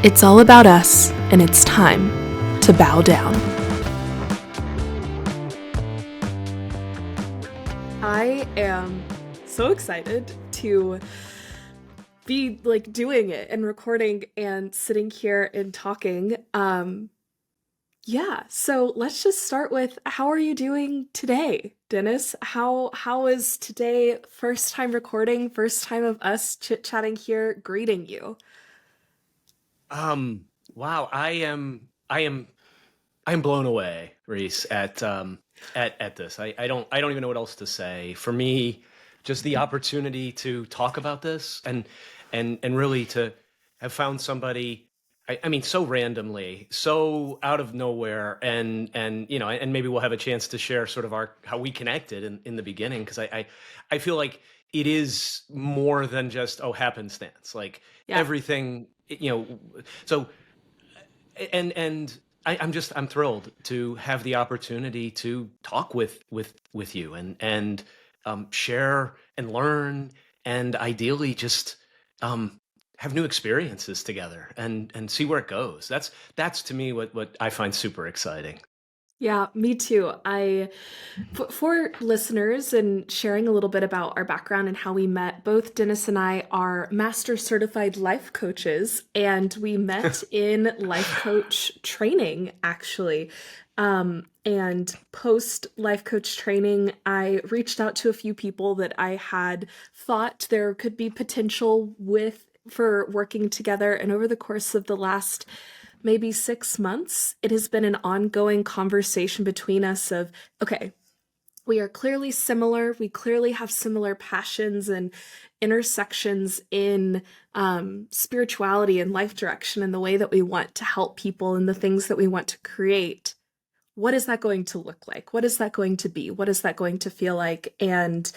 It's all about us, and it's time to bow down. I am so excited to be doing it and recording and sitting here and talking. So let's just start with, how are you doing today, Dennis? How is today? First time recording, first time of us chit-chatting here, greeting you. Wow, I am blown away, Reese, at this. I don't even know what else to say. For me, just the opportunity to talk about this and really to have found somebody, I mean, so randomly, so out of nowhere, and and maybe we'll have a chance to share sort of our how we connected in the beginning, because I feel like it is more than just, oh, happenstance. Like Yeah. everything, so I'm thrilled to have the opportunity to talk with you and share and learn, and ideally just have new experiences together and see where it goes. That's to me what I find super exciting. Yeah, me too. For listeners and sharing a little bit about our background and how we met, both Dennis and I are master certified life coaches, and we met in life coach training, actually. And post life coach training, I reached out to a few people that I had thought there could be potential with for working together. And over the course of the last maybe 6 months, it has been an ongoing conversation between us of, okay, we are clearly similar. We clearly have similar passions and intersections in spirituality and life direction and the way that we want to help people and the things that we want to create. What is that going to look like? What is that going to be? What is that going to feel like? And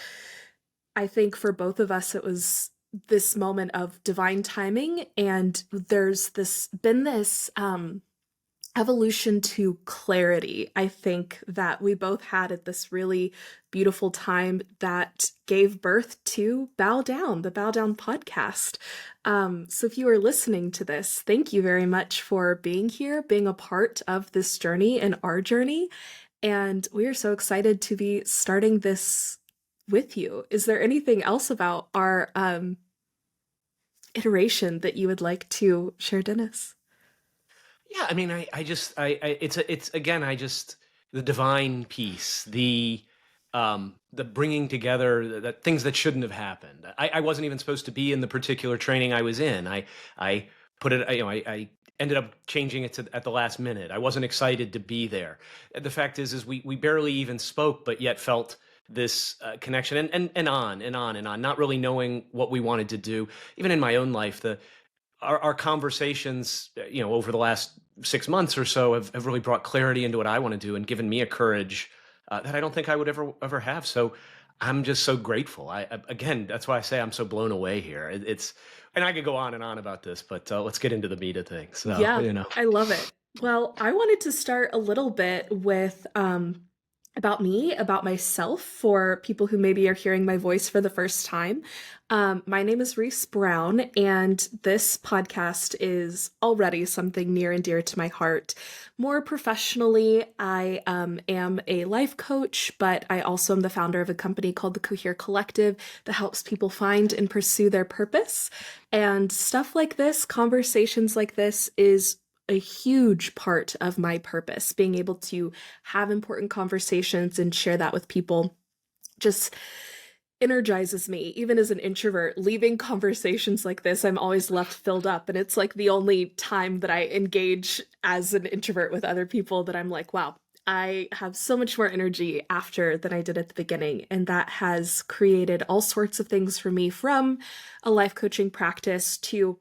I think for both of us, it was this moment of divine timing. And there's this evolution to clarity, I think, that we both had at this really beautiful time that gave birth to Bow Down, the Bow Down podcast. So if you are listening to this, thank you very much for being here, being a part of this journey and our journey. And we are so excited to be starting this with you. Is there anything else about our iteration that you would like to share, Dennis? Yeah, I mean, it's again, the divine piece, the bringing together that things that shouldn't have happened. I wasn't even supposed to be in the particular training I was in. I put it, I ended up changing it at the last minute. I wasn't excited to be there. The fact is we barely even spoke, but yet felt this connection, and on and on and on, not really knowing what we wanted to do. Even in my own life, our conversations, over the last 6 months or so have really brought clarity into what I want to do and given me a courage that I don't think I would ever have. So I'm just so grateful. Again, that's why I say I'm so blown away here. And I could go on and on about this, but let's get into the meat of things. So, Yeah, I love it. Well, I wanted to start a little bit with about me, about myself, for people who maybe are hearing my voice for the first time. My name is Reese Brown, and this podcast is already something near and dear to my heart. More professionally, I am a life coach, but I also am the founder of a company called the Cohere Collective that helps people find and pursue their purpose. And stuff like this, conversations like this, is a huge part of my purpose. Being able to have important conversations and share that with people just energizes me. Even as an introvert, leaving conversations like this, I'm always left filled up. And it's like the only time that I engage as an introvert with other people that I'm like, wow, I have so much more energy after than I did at the beginning. And that has created all sorts of things for me, from a life coaching practice to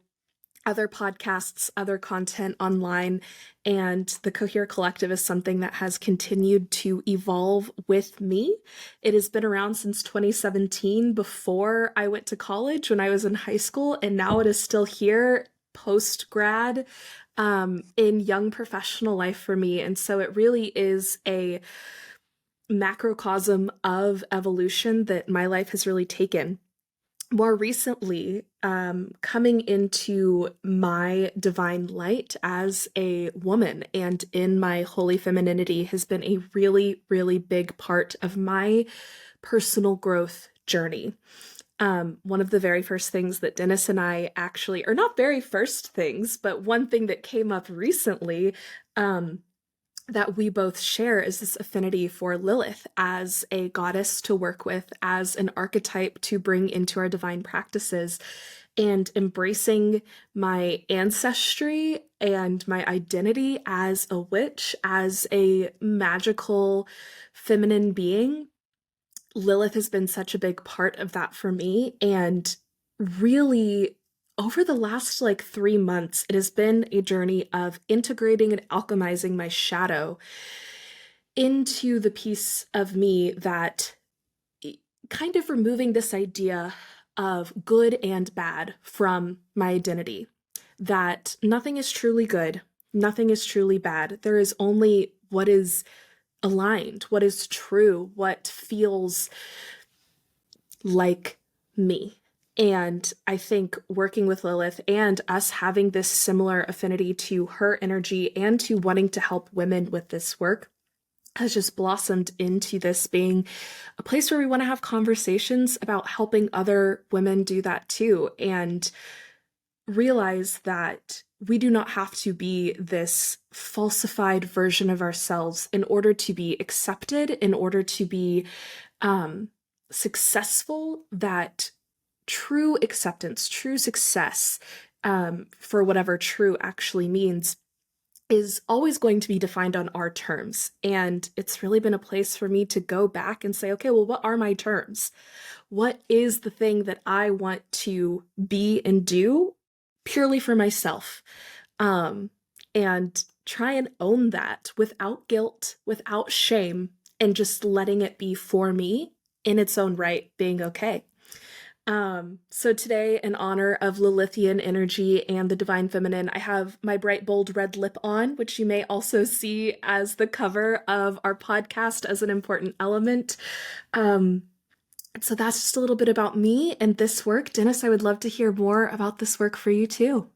other podcasts, other content online. And the Cohere Collective is something that has continued to evolve with me. It has been around since 2017, before I went to college, when I was in high school, and now it is still here post grad, in young professional life for me. And so it really is a macrocosm of evolution that my life has really taken. more recently, coming into my divine light as a woman and in my holy femininity has been a really, really big part of my personal growth journey. One of the very first things that Dennis and I actually, or not very first things, but one thing that came up recently, um, that we both share is this affinity for Lilith as a goddess to work with, as an archetype to bring into our divine practices, and embracing my ancestry and my identity as a witch, as a magical feminine being. Lilith has been such a big part of that for me. And really, over the last like 3 months, it has been a journey of integrating and alchemizing my shadow into the piece of me that kind of removing this idea of good and bad from my identity. That nothing is truly good, nothing is truly bad. There is only what is aligned, what is true, what feels like me. And I think working with Lilith and us having this similar affinity to her energy and to wanting to help women with this work has just blossomed into this being a place where we want to have conversations about helping other women do that too. And realize that we do not have to be this falsified version of ourselves in order to be accepted, in order to be successful, that true acceptance, true success, for whatever true actually means, is always going to be defined on our terms. And it's really been a place for me to go back and say, okay, well, what are my terms? What is the thing that I want to be and do purely for myself? And try and own that without guilt, without shame, and just letting it be for me in its own right, being okay. So today, in honor of Lilithian energy and the divine feminine, I have my bright, bold red lip on, which you may also see as the cover of our podcast as an important element. So that's just a little bit about me and this work. Dennis, I would love to hear more about this work for you too.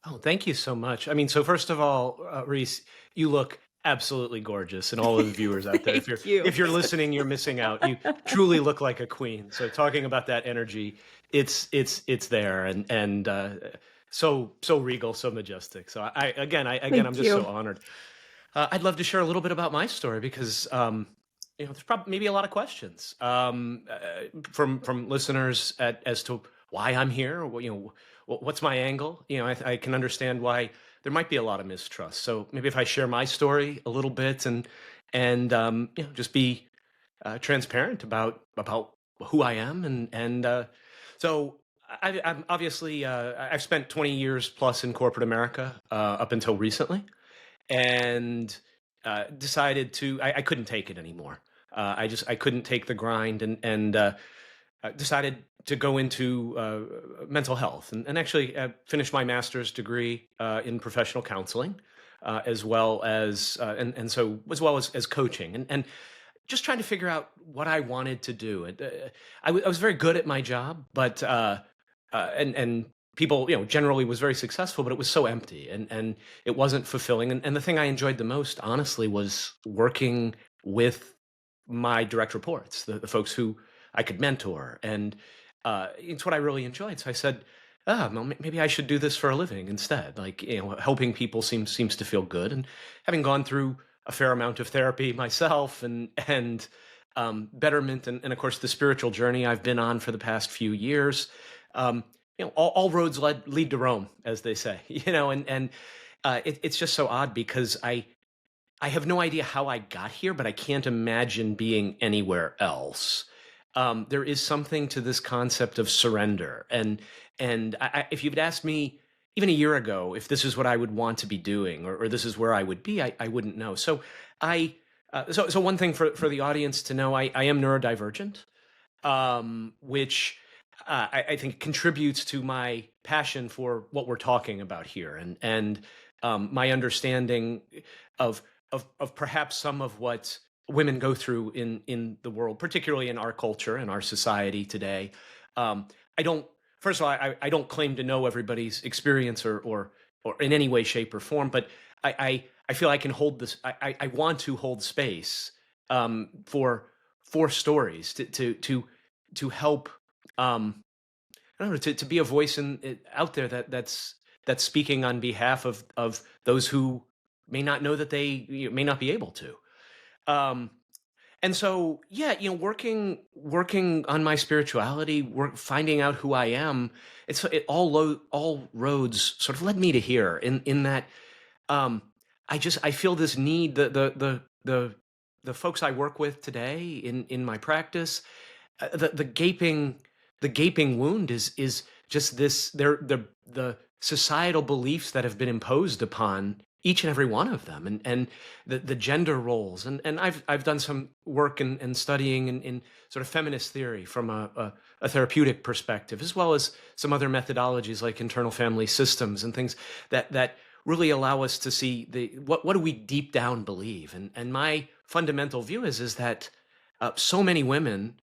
Oh, thank you so much. I mean, so first of all, Reese, you look absolutely gorgeous, and all of the viewers out there, Thank you. if you're listening, you're missing out. You truly look like a queen. So talking about that energy, it's there, and so regal, so majestic. So I'm Thank just so you. honored. I'd love to share a little bit about my story because there's probably maybe a lot of questions from listeners as to why I'm here. What's my angle? I can understand why there might be a lot of mistrust. So maybe if I share my story a little bit and just be transparent about who I am and so I'm obviously I've spent 20 years plus in corporate America up until recently and decided I couldn't take it anymore. I couldn't take the grind and decided to go into mental health and actually finish my master's degree in professional counseling, as well as as coaching and just trying to figure out what I wanted to do. And I was very good at my job, but and people generally was very successful, but it was so empty and it wasn't fulfilling. And the thing I enjoyed the most, honestly, was working with my direct reports, the folks who I could mentor, and it's what I really enjoyed. So I said, well, maybe I should do this for a living instead. Like helping people seems to feel good, and having gone through a fair amount of therapy myself and betterment and of course the spiritual journey I've been on for the past few years. All roads lead to Rome, as they say. It's just so odd because I have no idea how I got here, but I can't imagine being anywhere else. There is something to this concept of surrender, and if you'd asked me even a year ago if this is what I would want to be doing or this is where I would be, I wouldn't know. So so one thing for the audience to know, I am neurodivergent, which I think contributes to my passion for what we're talking about here, and my understanding of perhaps some of what women go through in the world, particularly in our culture and our society today. I don't. First of all, I don't claim to know everybody's experience or in any way, shape, or form, but I feel I can hold this. I want to hold space for stories to help. I don't know, to be a voice out there that's speaking on behalf of those who may not know that they may not be able to. Um, and so, yeah, working on my spirituality, finding out who I am. All roads sort of led me to here. In that, um, I feel this need. The folks I work with today in my practice, the gaping wound is just this. The societal beliefs that have been imposed upon each and every one of them, and the gender roles, and I've done some work and studying in sort of feminist theory from a therapeutic perspective, as well as some other methodologies like internal family systems and things that really allow us to see what do we deep down believe. And my fundamental view is that so many women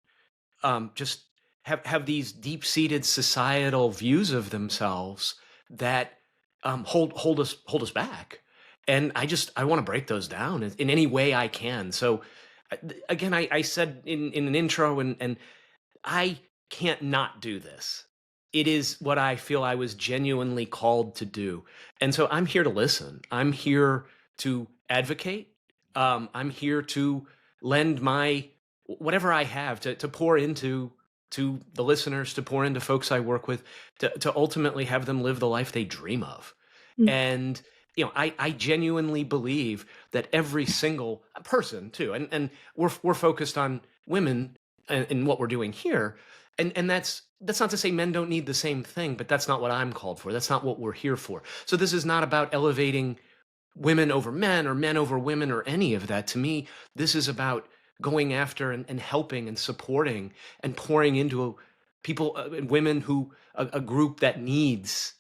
just have these deep-seated societal views of themselves that hold us back. And I want to break those down in any way I can. So again, I said in an intro, and I can't not do this. It is what I feel I was genuinely called to do. And so I'm here to listen. I'm here to advocate. I'm here to lend my whatever I have to pour into to the listeners, to pour into folks I work with, to ultimately have them live the life they dream of. Mm. And I genuinely believe that every single person too, and we're focused on women in what we're doing here, and that's not to say men don't need the same thing, but that's not what I'm called for. That's not what we're here for. So this is not about elevating women over men or men over women or any of that. To me, this is about going after and helping and supporting and pouring into people and women who a group that needs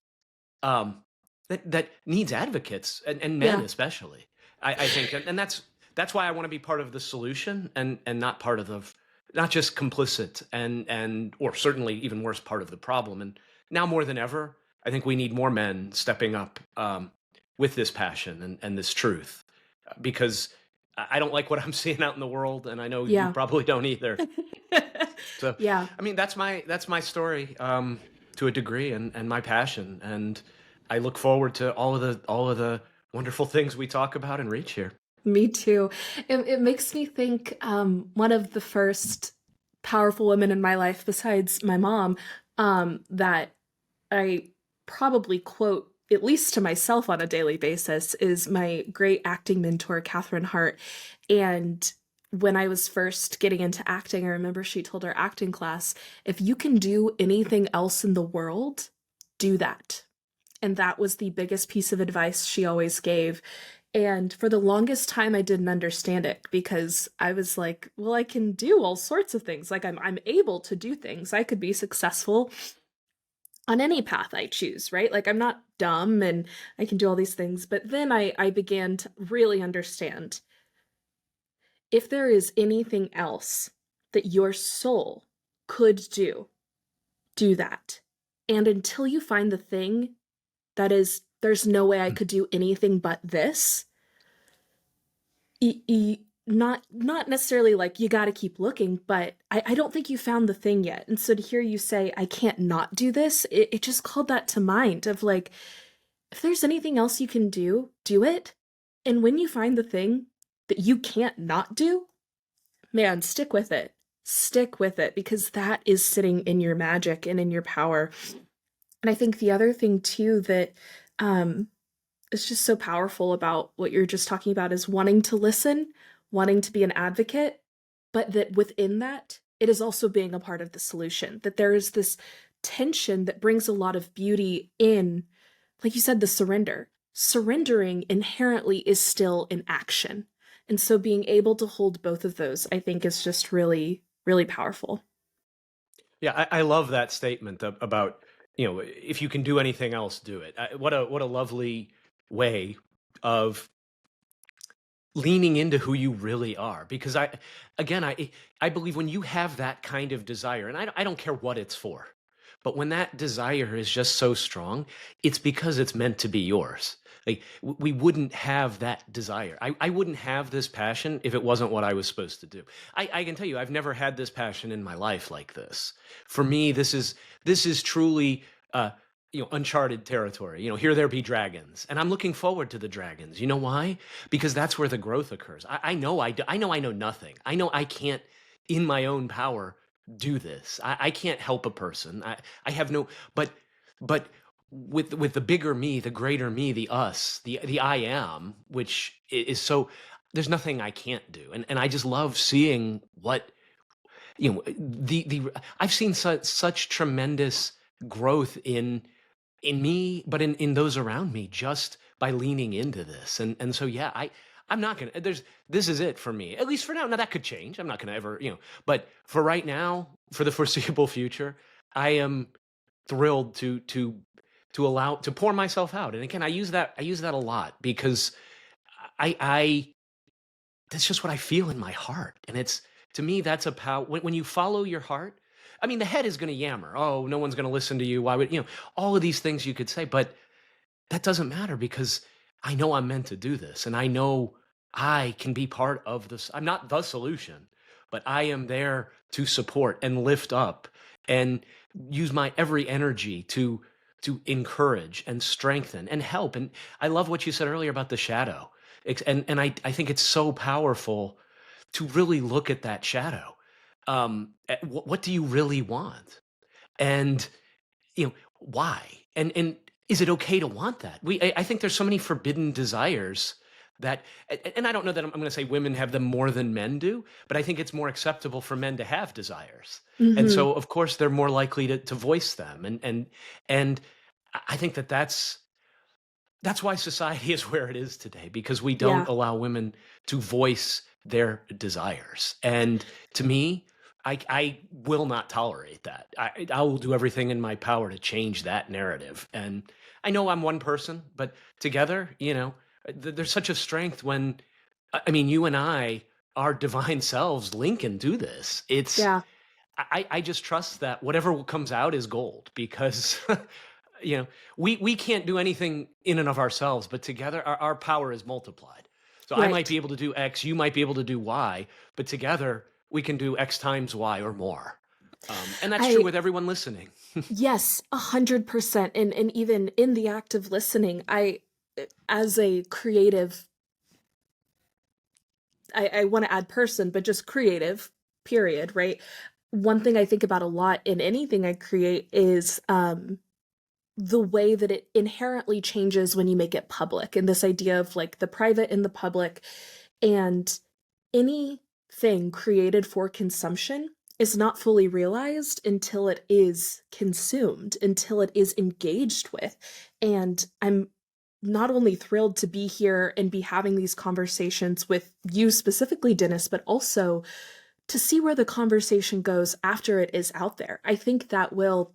um, that needs advocates and men Yeah. especially. I think, and that's why I want to be part of the solution and not part of not just complicit and or certainly even worse part of the problem. And now more than ever, I think we need more men stepping up with this passion and this truth, because I don't like what I'm seeing out in the world, and I know you Yeah. probably don't either. So, Yeah. I mean, that's my story to a degree, and my passion, and I look forward to all of the wonderful things we talk about and reach here. Me too. It makes me think one of the first powerful women in my life, besides my mom, that I probably quote at least to myself on a daily basis, is my great acting mentor, Catherine Hart. And when I was first getting into acting, I remember she told our acting class, if you can do anything else in the world, do that. And that was the biggest piece of advice she always gave. And for the longest time, I didn't understand it because I was like, well, I can do all sorts of things. Like I'm able to do things. I could be successful on any path I choose, right? Like I'm not dumb and I can do all these things. But then I began to really understand if there is anything else that your soul could do, do that. And until you find the thing that is, there's no way I could do anything but this, not necessarily like you got to keep looking, but I don't think you found the thing yet. And so to hear you say, I can't not do this, it just called that to mind of like, if there's anything else you can do, do it. And when you find the thing that you can't not do, man, stick with it. Stick with it because that is sitting in your magic and in your power. And I think the other thing too that um, is just so powerful about what you're just talking about is wanting to listen, wanting to be an advocate, but that within that, it is also being a part of the solution. That there is this tension that brings a lot of beauty in, like you said, the surrender. Surrendering inherently is still an action. And so being able to hold both of those, I think, is just really, really powerful. Yeah, I love that statement about if you can do anything else, do it. What a lovely way of leaning into who you really are. Because I believe when you have that kind of desire, and I don't care what it's for, but when that desire is just so strong, it's because it's meant to be yours. Like we wouldn't have that desire. I wouldn't have this passion if it wasn't what I was supposed to do. I can tell you, I've never had this passion in my life like this. For me, this is truly uncharted territory. Here there be dragons, and I'm looking forward to the dragons. You know why? Because that's where the growth occurs. I know nothing. I know I can't, in my own power, do this. I can't help a person. I have no. But with the bigger me, the greater me, the us, the I am, which is so. There's nothing I can't do, and I just love seeing what the I've seen such tremendous growth in me, but in those around me, just by leaning into this. And so yeah, I'm not gonna this is it for me, at least for now. Now that could change. I'm not gonna ever, but for right now, for the foreseeable future, I am thrilled to allow to pour myself out. And again, I use that a lot because I that's just what I feel in my heart. And it's, to me, that's a power. When you follow your heart, I mean, the head is going to yammer. Oh, no one's going to listen to you. Why would, all of these things you could say, but that doesn't matter because I know I'm meant to do this. And I know I can be part of this. I'm not the solution, but I am there to support and lift up and use my every energy to encourage and strengthen and help. And I love what you said earlier about the shadow. And I think it's so powerful to really look at that shadow. What do you really want? And why? And is it okay to want that? I think there's so many forbidden desires that, and I don't know that I'm going to say women have them more than men do, but I think it's more acceptable for men to have desires. And Hmm. so of course they're more likely to voice them. And I think that's why society is where it is today, because we Yeah. don't allow women to voice their desires. And to me, I will not tolerate that. I will do everything in my power to change that narrative. And I know I'm one person, but together, there's such a strength when, I mean, you and I, our divine selves link and do this. Yeah. I just trust that whatever comes out is gold because you know we can't do anything in and of ourselves, but together our power is multiplied. So I might Right. be able to do X, you might be able to do Y, but together we can do X times Y or more. And that's true I with everyone listening. Yes, 100%. And even in the act of listening, as a creative, I want to add person, but just creative, period, right? One thing I think about a lot in anything I create is the way that it inherently changes when you make it public, and this idea of like the private and the public. And anything created for consumption is not fully realized until it is consumed, until it is engaged with. And I'm not only thrilled to be here and be having these conversations with you specifically, Dennis, but also to see where the conversation goes after it is out there. I think that will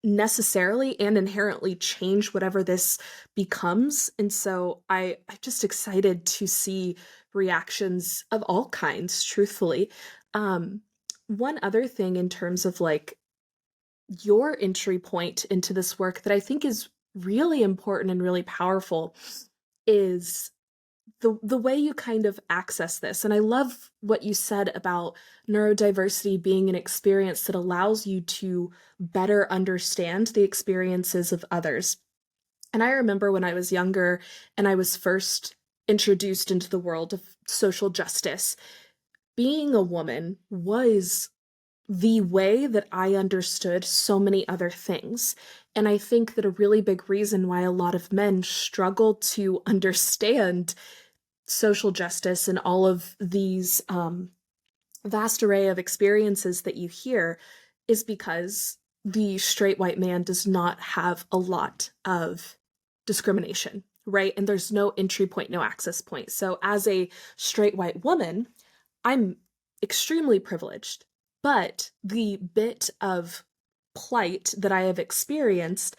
necessarily and inherently change whatever this becomes. And so I'm just excited to see reactions of all kinds, truthfully. Um, One other thing in terms of like your entry point into this work that I think is really important and really powerful is the way you kind of access this. And I love what you said about neurodiversity being an experience that allows you to better understand the experiences of others. And I remember when I was younger and I was first introduced into the world of social justice, being a woman was the way that I understood so many other things. And I think that a really big reason why a lot of men struggle to understand social justice and all of these vast array of experiences that you hear is because the straight white man does not have a lot of discrimination, right? And there's no entry point, no access point. So as a straight white woman, I'm extremely privileged, but the bit of plight that I have experienced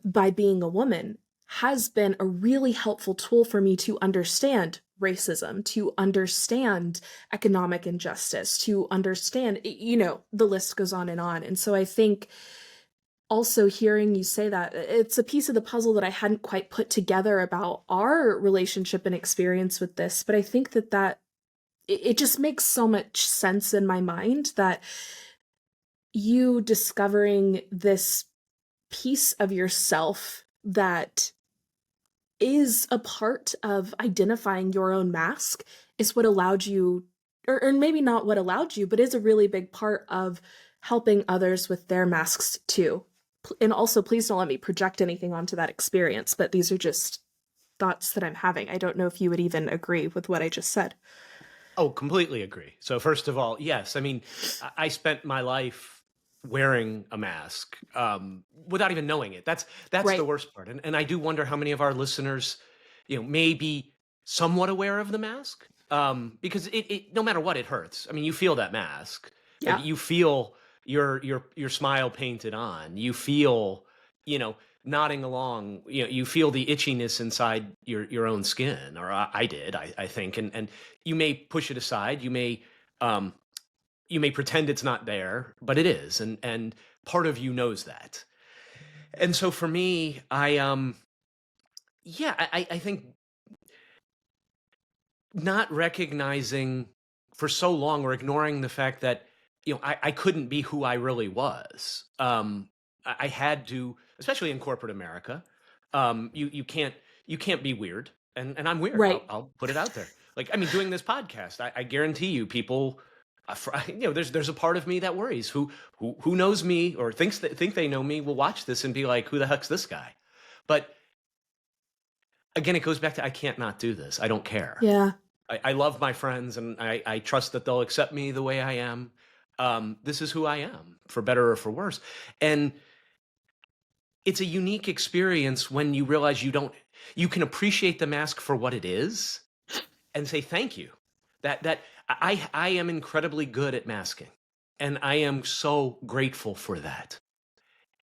by being a woman has been a really helpful tool for me to understand racism, to understand economic injustice, to understand, the list goes on. And so I think also hearing you say that, it's a piece of the puzzle that I hadn't quite put together about our relationship and experience with this. But I think that it just makes so much sense in my mind that you discovering this piece of yourself that is a part of identifying your own mask is what allowed you, or maybe not what allowed you, but is a really big part of helping others with their masks too. And also, please don't let me project anything onto that experience, but these are just thoughts that I'm having. I don't know if you would even agree with what I just said. Oh, completely agree. So first of all, yes, I mean, I spent my life wearing a mask without even knowing it. That's the Right. worst part. And I do wonder how many of our listeners, may be somewhat aware of the mask, because it no matter what, it hurts. I mean, you feel that mask. Like, Yeah. you feel your smile painted on. You feel, you know, nodding along. You feel the itchiness inside your own skin, or I did, I think, and you may push it aside. Um, you may pretend it's not there, but it is, and part of you knows that. And so for me, yeah, I think not recognizing for so long, or ignoring the fact that, I couldn't be who I really was. I had to, especially in corporate America. You can't be weird, and I'm weird. I'll, Right. I'll put it out there. Like, I mean, doing this podcast, I guarantee you, people, there's a part of me that worries. Who knows me, or think they know me, will watch this and be like, who the heck's this guy? But again, it goes back to, I can't not do this. I don't care. Yeah. I love my friends, and I trust that they'll accept me the way I am. This is who I am, for better or for worse. And it's a unique experience when you realize you can appreciate the mask for what it is, and say thank you. That I am incredibly good at masking, and I am so grateful for that.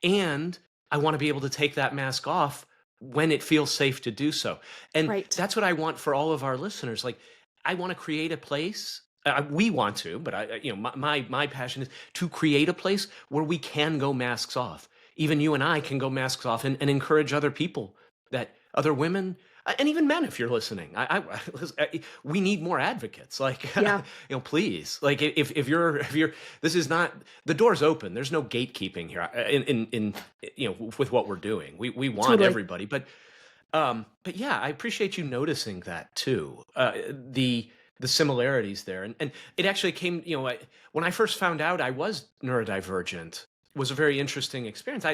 And I want to be able to take that mask off when it feels safe to do so. And Right. that's what I want for all of our listeners. Like, I want to create a place. We want to, but my passion is to create a place where we can go masks off. Even you and I can go masks off, and encourage other people, that other women, and even men, if you're listening. We need more advocates. Like, Yeah. please. Like, if you're, this is not, the door's open. There's no gatekeeping here, in with what we're doing. We want Totally. everybody, but yeah, I appreciate you noticing that too. The similarities there, and it actually came. When I first found out I was neurodivergent, was a very interesting experience.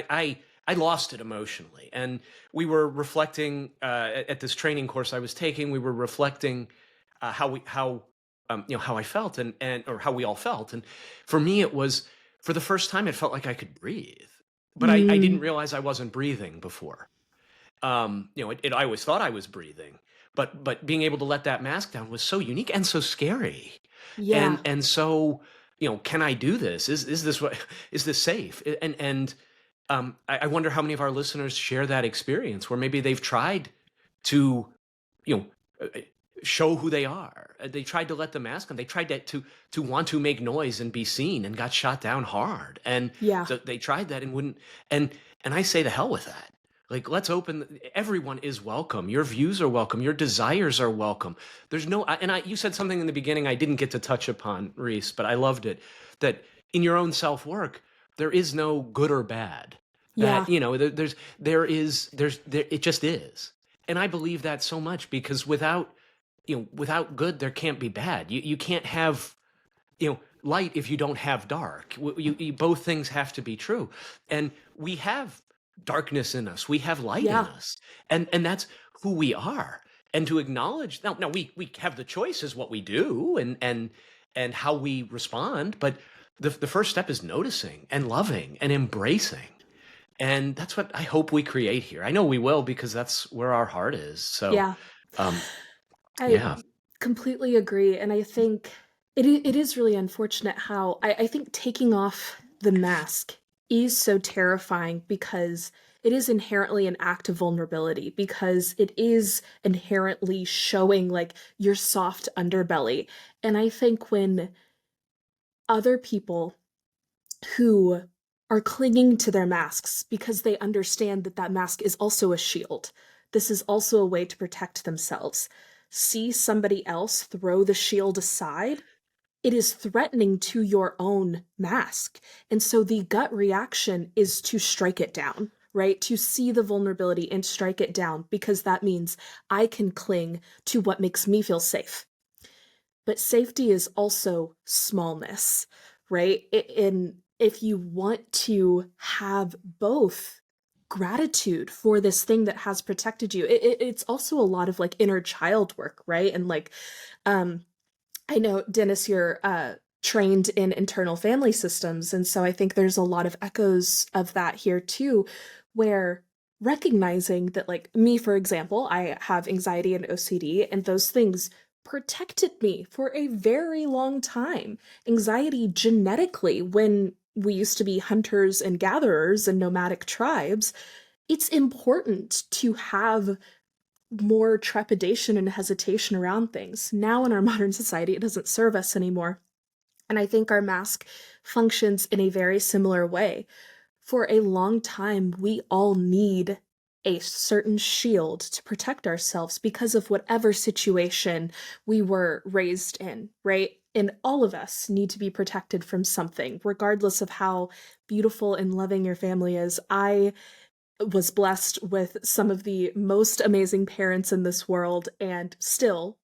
I lost it emotionally, and we were reflecting at this training course I was taking. We were reflecting how I felt, and or how we all felt, and for me, it was, for the first time, it felt like I could breathe, but I didn't Mm. realize I wasn't breathing before. I always thought I was breathing, but being able to let that mask down was so unique and so scary. Yeah. And so, can I do this? Is this what, is this safe? I wonder how many of our listeners share that experience, where maybe they've tried to, you know, uh, show who they are. They tried to let the mask on. They tried to want to make noise and be seen, and got shot down hard. And Yeah. so they tried that and wouldn't. And I say, the hell with that. Like, let's open. Everyone is welcome. Your views are welcome. Your desires are welcome. There's no. You said something in the beginning I didn't get to touch upon, Reese, but I loved it. That in your own self work, there is no good or bad. Yeah. That, it just is. And I believe that so much, because without good, there can't be bad. You can't have, light if you don't have dark. Both things have to be true. And we have darkness in us. We have light in Yeah. us. And that's who we are. And to acknowledge, now we have the choice as what we do, and how we respond, but the first step is noticing and loving and embracing. And that's what I hope we create here. I know we will, because that's where our heart is. So, Yeah. um, I yeah. completely agree. And I think it is really unfortunate how I think taking off the mask is so terrifying, because it is inherently an act of vulnerability because it is inherently showing like your soft underbelly. And I think when other people who are clinging to their masks because they understand that that mask is also a shield, this is also a way to protect themselves, see somebody else throw the shield aside, it is threatening to your own mask. And so the gut reaction is to strike it down, right? To see the vulnerability and strike it down, because that means I can cling to what makes me feel safe. But safety is also smallness, right? And if you want to have both gratitude for this thing that has protected you, it's also a lot of like inner child work, right? And like, um, I know, Dennis, you're trained in internal family systems. And so I think there's a lot of echoes of that here too, where recognizing that, like me, for example, I have anxiety and OCD, and those things protected me for a very long time. Anxiety genetically, when we used to be hunters and gatherers and nomadic tribes, it's important to have more trepidation and hesitation around things. Now, in our modern society, it doesn't serve us anymore. And I think our mask functions in a very similar way. For a long time, we all need a certain shield to protect ourselves because of whatever situation we were raised in, right? And all of us need to be protected from something, regardless of how beautiful and loving your family is. I was blessed with some of the most amazing parents in this world and still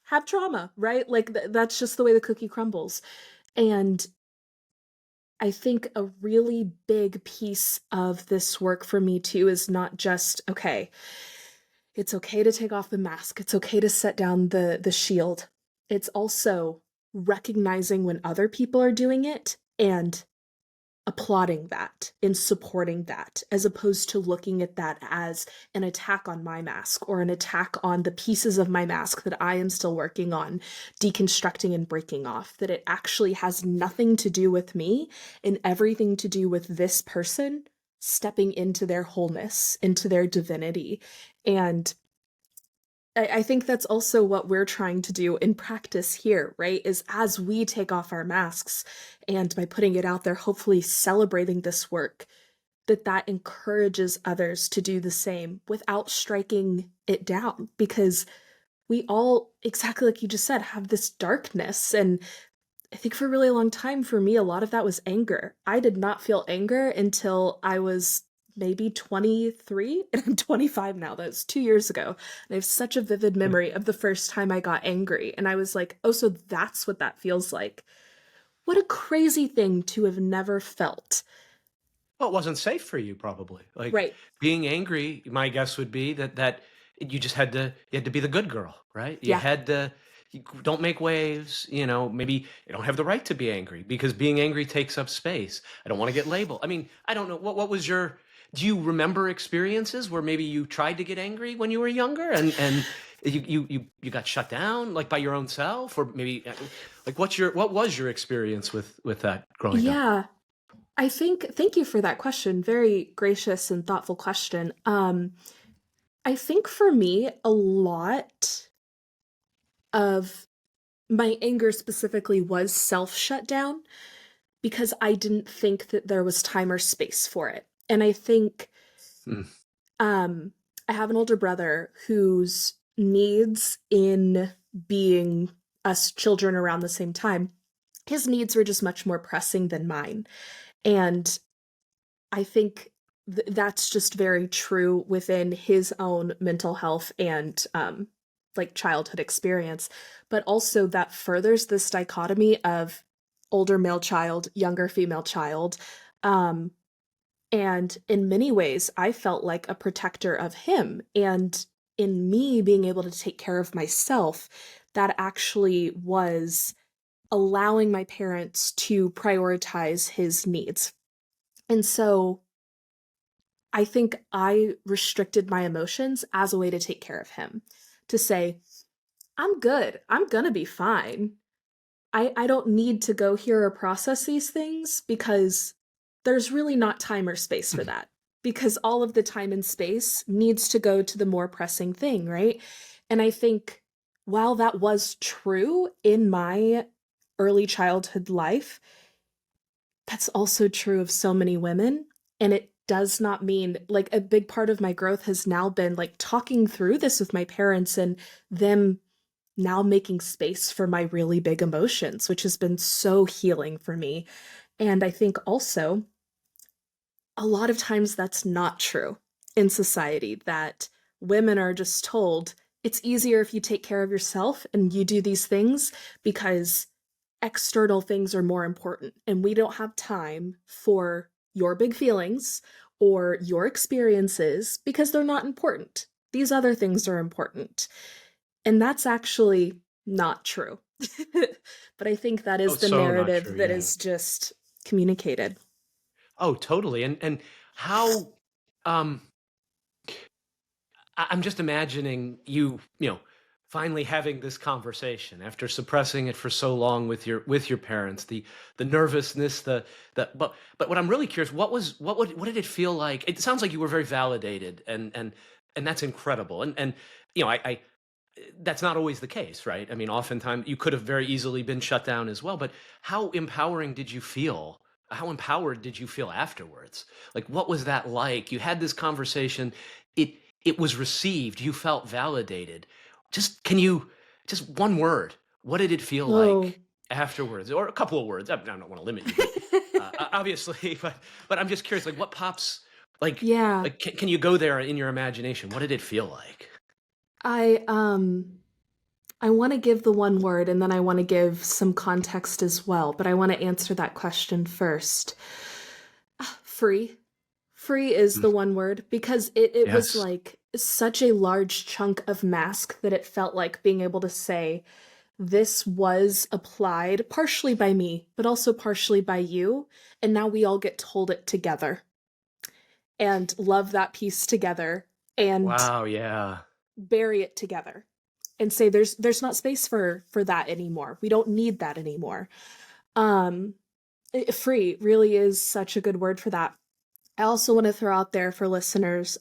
have trauma, right? Like that's just the way the cookie crumbles. And I think a really big piece of this work for me too is not just, okay, it's okay to take off the mask. It's okay to set down the shield. It's also recognizing when other people are doing it and applauding that and supporting that, as opposed to looking at that as an attack on my mask or an attack on the pieces of my mask that I am still working on deconstructing and breaking off, that it actually has nothing to do with me and everything to do with this person stepping into their wholeness, into their divinity. And I think that's also what we're trying to do in practice here, right? Is as we take off our masks and by putting it out there, hopefully celebrating this work, that encourages others to do the same without striking it down. Because we all, exactly like you just said, have this darkness. And I think for a really long time, for me, a lot of that was anger. I did not feel anger until I was maybe 23, and I'm 25 now. That was 2 years ago. And I have such a vivid memory of the first time I got angry. And I was like, oh, so that's what that feels like. What a crazy thing to have never felt. Well, it wasn't safe for you, probably. Like Right. being angry, my guess would be that you just had to be the good girl, right? You Yeah. had to you don't make waves, maybe you don't have the right to be angry because being angry takes up space. I don't want to get labeled. I mean, I don't know what was your do you remember experiences where maybe you tried to get angry when you were younger and you got shut down like by your own self or maybe like what was your experience with that growing up? Yeah. I think, thank you for that question. Very gracious and thoughtful question. I think for me, a lot of my anger specifically was self shut down because I didn't think that there was time or space for it. And I think Hmm. um I have an older brother whose needs in being us children around the same time, his needs were just much more pressing than mine. And I think that's just very true within his own mental health and like childhood experience, but also that furthers this dichotomy of older male child, younger female child. Um, and in many ways, I felt like a protector of him. And in me being able to take care of myself, that actually was allowing my parents to prioritize his needs. And so I think I restricted my emotions as a way to take care of him, to say, I'm good. I'm gonna be fine. I don't need to go here or process these things because there's really not time or space for that. because all of the time and space needs to go to the more pressing thing, right? And I think while that was true in my early childhood life, that's also true of so many women. And it does not mean, like, a big part of my growth has now been like talking through this with my parents and them now making space for my really big emotions, which has been so healing for me. And I think also a lot of times that's not true in society, that women are just told it's easier if you take care of yourself and you do these things because external things are more important. And we don't have time for your big feelings or your experiences because they're not important. These other things are important. And that's actually not true. But I think that Oh, is the so not true. narrative that Yeah. is just communicated. Oh, totally. And how um I'm just imagining you finally having this conversation after suppressing it for so long with your parents, the nervousness, but what I'm really curious, what did it feel like? It sounds like you were very validated, and that's incredible. And I that's not always the case, right? I mean, oftentimes you could have very easily been shut down as well, but how empowering did you feel? How empowered did you feel afterwards? Like, what was that like? You had this conversation, it it was received, you felt validated. Can you, just one word, what did it feel Oh, like afterwards? Or a couple of words. I don't want to limit you, but obviously, but I'm just curious, like what pops, like, yeah. can you go there in your imagination? What did it feel like? I I want to give the one word and then I want to give some context as well, but I want to answer that question first. Free. Free is Mm, the one word because it was yes. like such a large chunk of mask that it felt like being able to say this was applied partially by me, but also partially by you, and now we all get to hold it together and love that piece together and Wow, yeah. bury it together and say there's not space for that anymore. We don't need that anymore. Um Free really is such a good word for that. I also want to throw out there for listeners,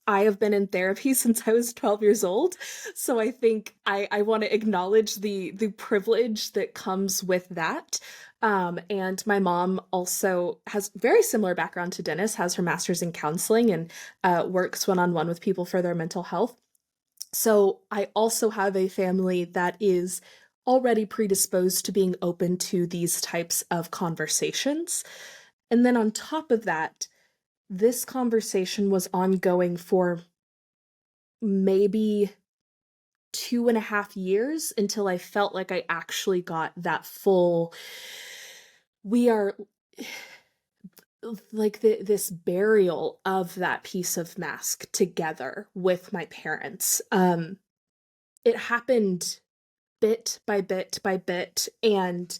I have been in therapy since I was 12 years old. So I think I want to acknowledge the privilege that comes with that. And my mom also has very similar background to Dennis, has her master's in counseling and works one-on-one with people for their mental health. So I also have a family that is already predisposed to being open to these types of conversations. And then on top of that, this conversation was ongoing for maybe 2.5 years until I felt like I actually got that full, we are like this burial of that piece of mask together with my parents. It happened bit by bit by bit, and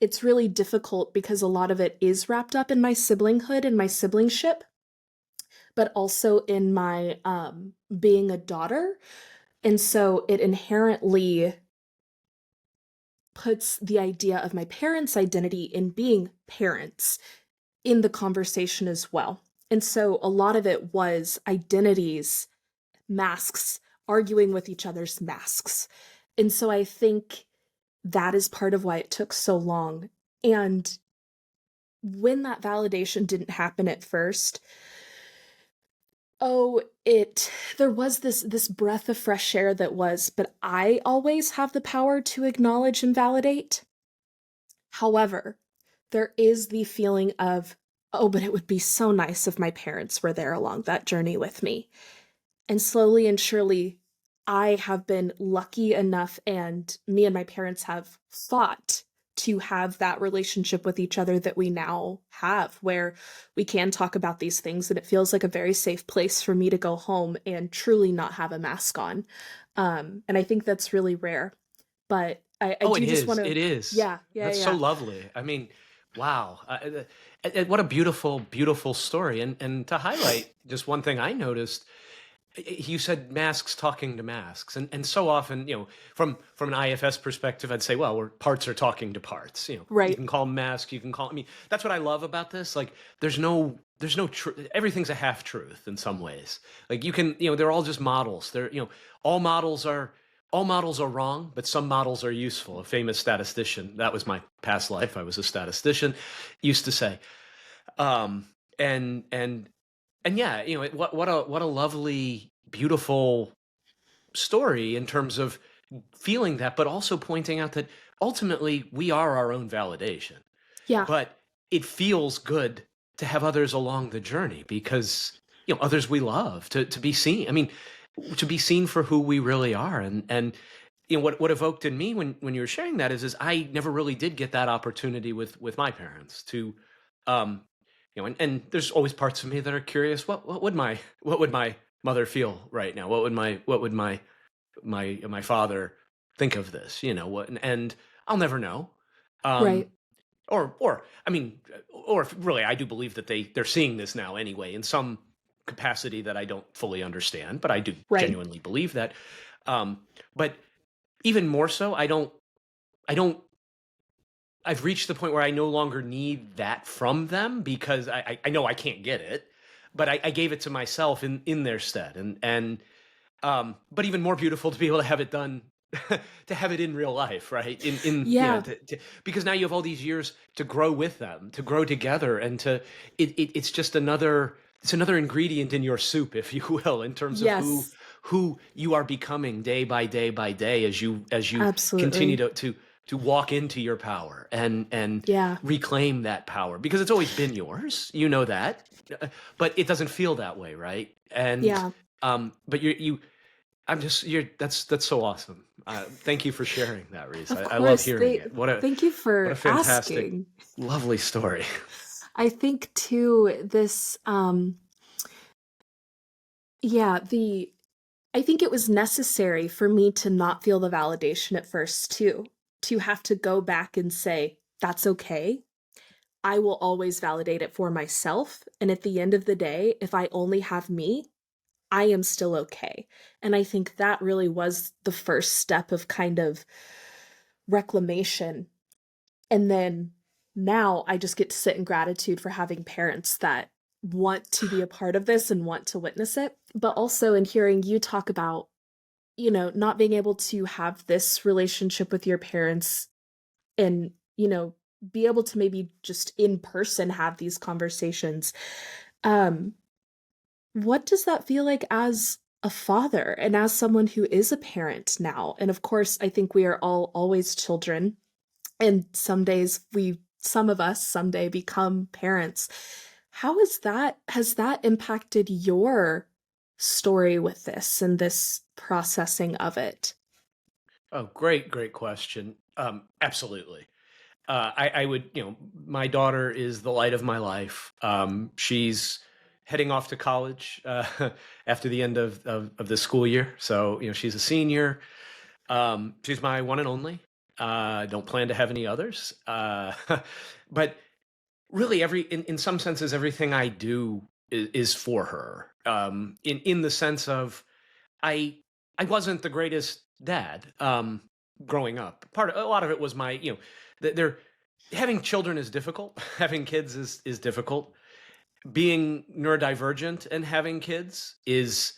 it's really difficult because a lot of it is wrapped up in my siblinghood and my siblingship, but also in my being a daughter. And so it inherently puts the idea of my parents' identity in being parents in the conversation as well. And so a lot of it was identities, masks, arguing with each other's masks. And so I think that is part of why it took so long. And when that validation didn't happen at first, oh, it there was this breath of fresh air that was, but I always have the power to acknowledge and validate. However, there is the feeling of, oh, but it would be so nice if my parents were there along that journey with me. And slowly and surely, I have been lucky enough, and me and my parents have fought to have that relationship with each other that we now have, where we can talk about these things, and it feels like a very safe place for me to go home and truly not have a mask on. And I think that's really rare. But I Oh, it do just want is. to, It is. yeah, yeah, That's so yeah. lovely. I mean, wow. What a beautiful, beautiful story. And to highlight just one thing I noticed, you said masks talking to masks, and so often, from an IFS perspective, I'd say, well, parts are talking to parts. You Right. can call them masks, you can call. I mean, that's what I love about this. Like, there's no there's no truth. Everything's a half truth in some ways. Like you can, they're all just models. They're, all models are all models are wrong, but some models are useful. A famous statistician, that was my past life. I was a statistician, used to say, um, and yeah, what a lovely, beautiful story in terms of feeling that, but also pointing out that ultimately we are our own validation. Yeah. But it feels good to have others along the journey because others we love to be seen. I mean, to be seen for who we really are, and what evoked in me when you were sharing that is I never really did get that opportunity with my parents to, um, and there's always parts of me that are curious. What would my mother feel right now? What would my father think of this? What, and I'll never know. Um, Right. or I mean, or if really I do believe that they're seeing this now anyway in some capacity that I don't fully understand, but I do Right. genuinely believe that. But even more so, I don't I've reached the point where I no longer need that from them because I know I can't get it, but I gave it to myself in their stead. But even more beautiful to be able to have it done, to have it in real life, right? Yeah. Because now you have all these years to grow with them, to grow together, and it's just another ingredient in your soup, if you will, in terms of who Yes. who you are becoming day by day by day as you continue Absolutely. to walk into your power and Yeah. reclaim that power because it's always been yours, that, but it doesn't feel that way, right? And Yeah. but I'm just you're that's so awesome. Thank you for sharing that, Reese. Of I love course. hearing it. Thank you What a for fantastic, asking. lovely story. I think too this yeah, the I think it was necessary for me to not feel the validation at first too, to have to go back and say, that's okay. I will always validate it for myself. And at the end of the day, if I only have me, I am still okay. And I think that really was the first step of kind of reclamation. And then now I just get to sit in gratitude for having parents that want to be a part of this and want to witness it. But also in hearing you talk about, not being able to have this relationship with your parents and, be able to maybe just in person have these conversations. Um, what does that feel like as a father and as someone who is a parent now? And of course, I think we are all always children, and some of us someday become parents. How has that impacted your story with this and this processing of it? Oh, great question. Absolutely. I would, my daughter is the light of my life. She's heading off to college after the end of the school year. So, she's a senior. She's my one and only. Don't plan to have any others. But really, in some senses, everything I do is for her. In the sense of I I wasn't the greatest dad growing up. A lot of it was my they're having children is difficult. Having kids is difficult. Being neurodivergent and having kids is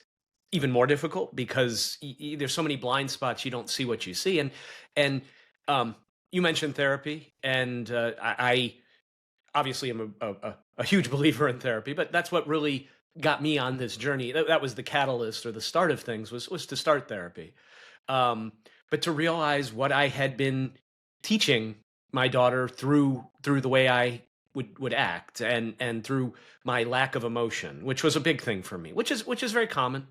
even more difficult because there's so many blind spots you don't see what you see. And you mentioned therapy, and I obviously am a huge believer in therapy, but that's what really got me on this journey. That was the catalyst or the start of things was to start therapy. Um, but to realize what I had been teaching my daughter through the way I would act and through my lack of emotion, which was a big thing for me, which is very common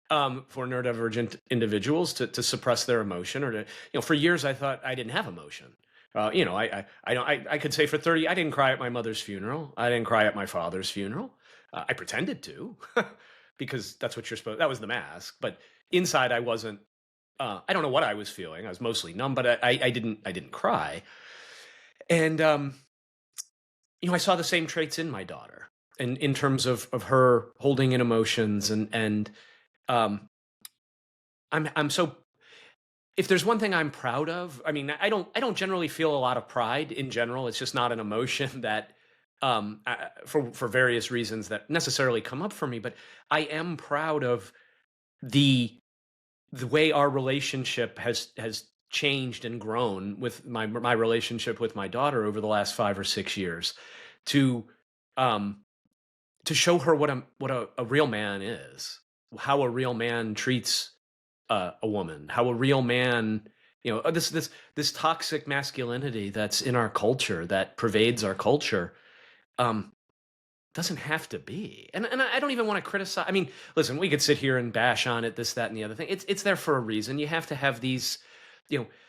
for neurodivergent individuals to suppress their emotion or to for years I thought I didn't have emotion. I don't. I could say for 30, I didn't cry at my mother's funeral. I didn't cry at my father's funeral. I pretended to, because that's what you're supposed. That was the mask. But inside, I wasn't. I don't know what I was feeling. I was mostly numb, but I didn't. I didn't cry. And I saw the same traits in my daughter, and in terms of her holding in emotions, and um, I'm so if there's one thing I'm proud of, I mean, I don't generally feel a lot of pride in general. It's just not an emotion that for various reasons that necessarily come up for me. But I am proud of the way our relationship has changed and grown with my relationship with my daughter over the last 5 or 6 years, to um to show her what a real man is, how a real man treats a woman, how a real man, this toxic masculinity that's in our culture, that pervades our culture, um, doesn't have to be. And I don't even want to criticize. I mean, listen, we could sit here and bash on it, this, that, and the other thing. It's there for a reason. You have to have these,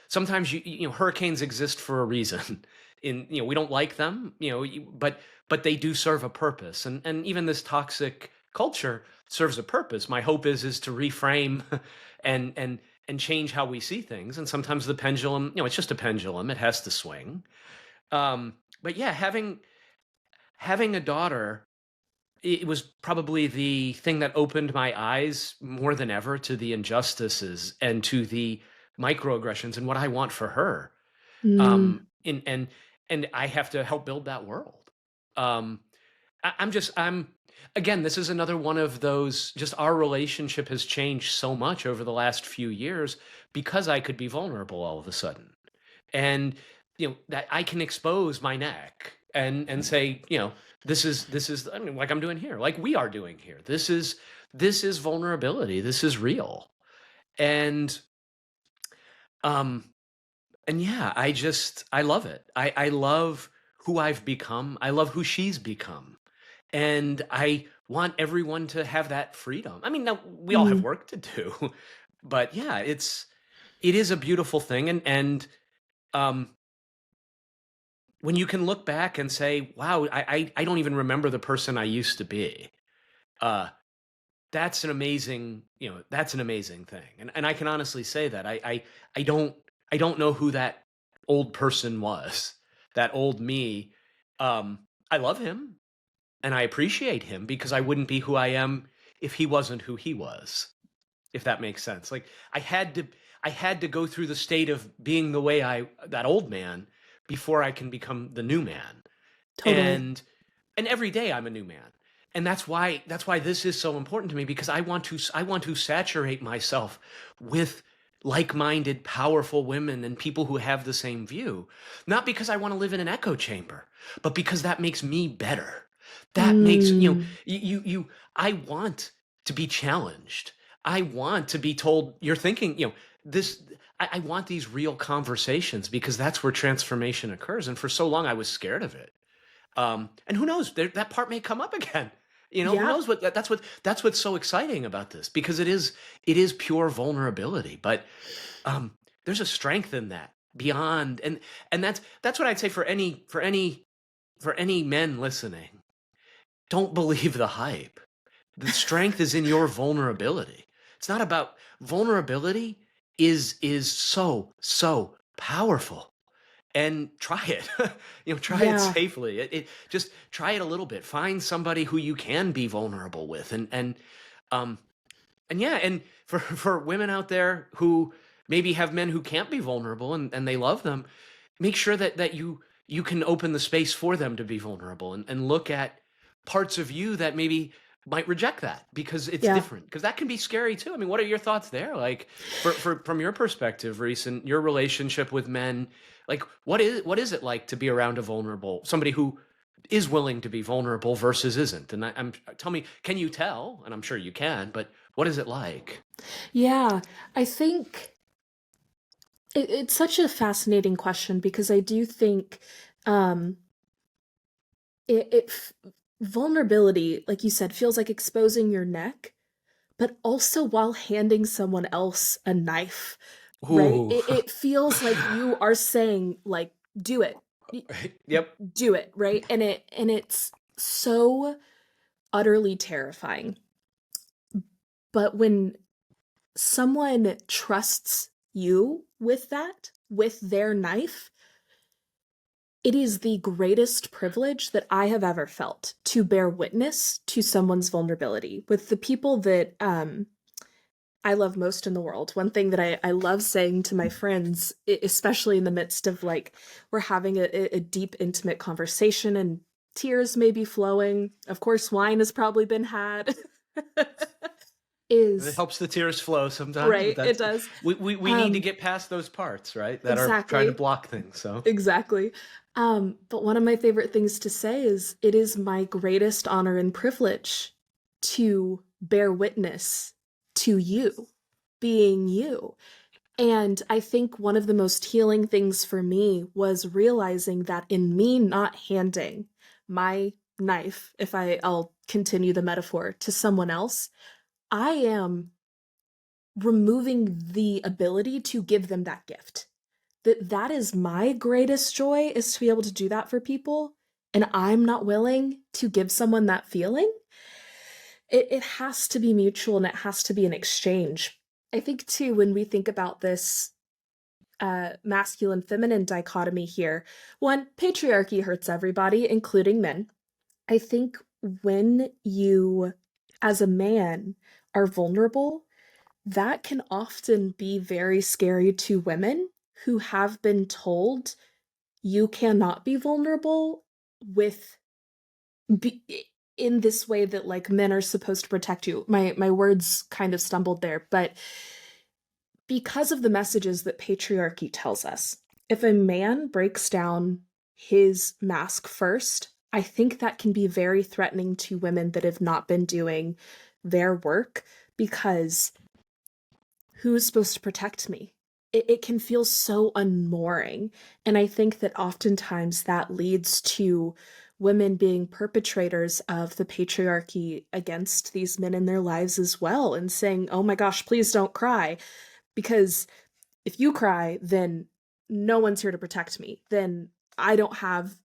sometimes hurricanes exist for a reason. We don't like them, but they do serve a purpose. And even this toxic culture serves a purpose. My hope is to reframe and change how we see things. And sometimes the pendulum, it's just a pendulum. It has to swing. But yeah, having a daughter, it was probably the thing that opened my eyes more than ever to the injustices and to the microaggressions and what I want for her. Mm, And I have to help build that world. Um, I'm again, this is another one of those, just our relationship has changed so much over the last few years because I could be vulnerable all of a sudden. And that I can expose my neck and say, this is, I mean, like I'm doing here, like we are doing here. This is vulnerability. This is real. And um and yeah, I love it. I love who I've become. I love who she's become. And I want everyone to have that freedom. I mean, now we all have mm, work to do, but yeah, it is a beautiful thing. And um when you can look back and say, wow, I don't even remember the person I used to be. Uh that's an amazing thing. And I can honestly say that I don't I don't know who that old person was. That old me. I love him and I appreciate him because I wouldn't be who I am if he wasn't who he was. If that makes sense. Like I had to go through the state of being the way that old man before I can become the new man. totally. And every day I'm a new man. And that's why this is so important to me, because I want to saturate myself with like-minded powerful women and people who have the same view, not because I want to live in an echo chamber, but because that makes me better. That makes, Mm, I want to be challenged. I want to be told you're thinking, this. I want these real conversations because that's where transformation occurs. And for so long I was scared of it. And who knows? That part may come up again. Who yeah. knows that's what's so exciting about this, because it is pure vulnerability. But um, there's a strength in that beyond, and that's what I'd say for any men listening. Don't believe the hype. The strength is in your vulnerability. It's not about vulnerability. Is so powerful. And try it. Try it Yeah. safely. It just try it a little bit. Find somebody who you can be vulnerable with, um and yeah, and for women out there who maybe have men who can't be vulnerable, and they love them, make sure that you can open the space for them to be vulnerable, and look at parts of you that maybe might reject that because it's Yeah. different, because that can be scary too. I mean, what are your thoughts there, like for from your perspective, Reese, and your relationship with men? Like, what is it like to be around a vulnerable somebody who is willing to be vulnerable versus isn't? And tell me, can you tell? And I'm sure you can, but what is it like? Yeah. I think it's such a fascinating question because I do think um, vulnerability, like you said, feels like exposing your neck, but also while handing someone else a knife, right? Ooh. It feels like you are saying, like, do it, Yep. do it, right? And it's so utterly terrifying. But when someone trusts you with that, with their knife, it is the greatest privilege that I have ever felt to bear witness to someone's vulnerability. With the people that I love most in the world, one thing that I love saying to my friends, especially in the midst of like we're having a deep, intimate conversation and tears may be flowing, of course wine has probably been had, It is helps the tears flow sometimes, but right, it that's does. we need to get past those parts, right? That are trying to Exactly. block things. So Exactly. But one of my favorite things to say is it is my greatest honor and privilege to bear witness to you being you. And I think one of the most healing things for me was realizing that in me not handing my knife, if I'll continue the metaphor, to someone else, I am removing the ability to give them that gift. That is my greatest joy, is to be able to do that for people, and I'm not willing to give someone that feeling. It has to be mutual and it has to be an exchange. I think too, when we think about this masculine feminine dichotomy here, one, patriarchy hurts everybody, including men. I think when you, as a man, are vulnerable, that can often be very scary to women who have been told you cannot be vulnerable with be, in this way that like men are supposed to protect you. My words kind of stumbled there, but because of the messages that patriarchy tells us, if a man breaks down his mask first, I think that can be very threatening to women that have not been doing their work, because who's supposed to protect me? It can feel so unmooring. And I think that oftentimes that leads to women being perpetrators of the patriarchy against these men in their lives as well, and saying, oh my gosh, please don't cry. Because if you cry, then no one's here to protect me. Then I don't have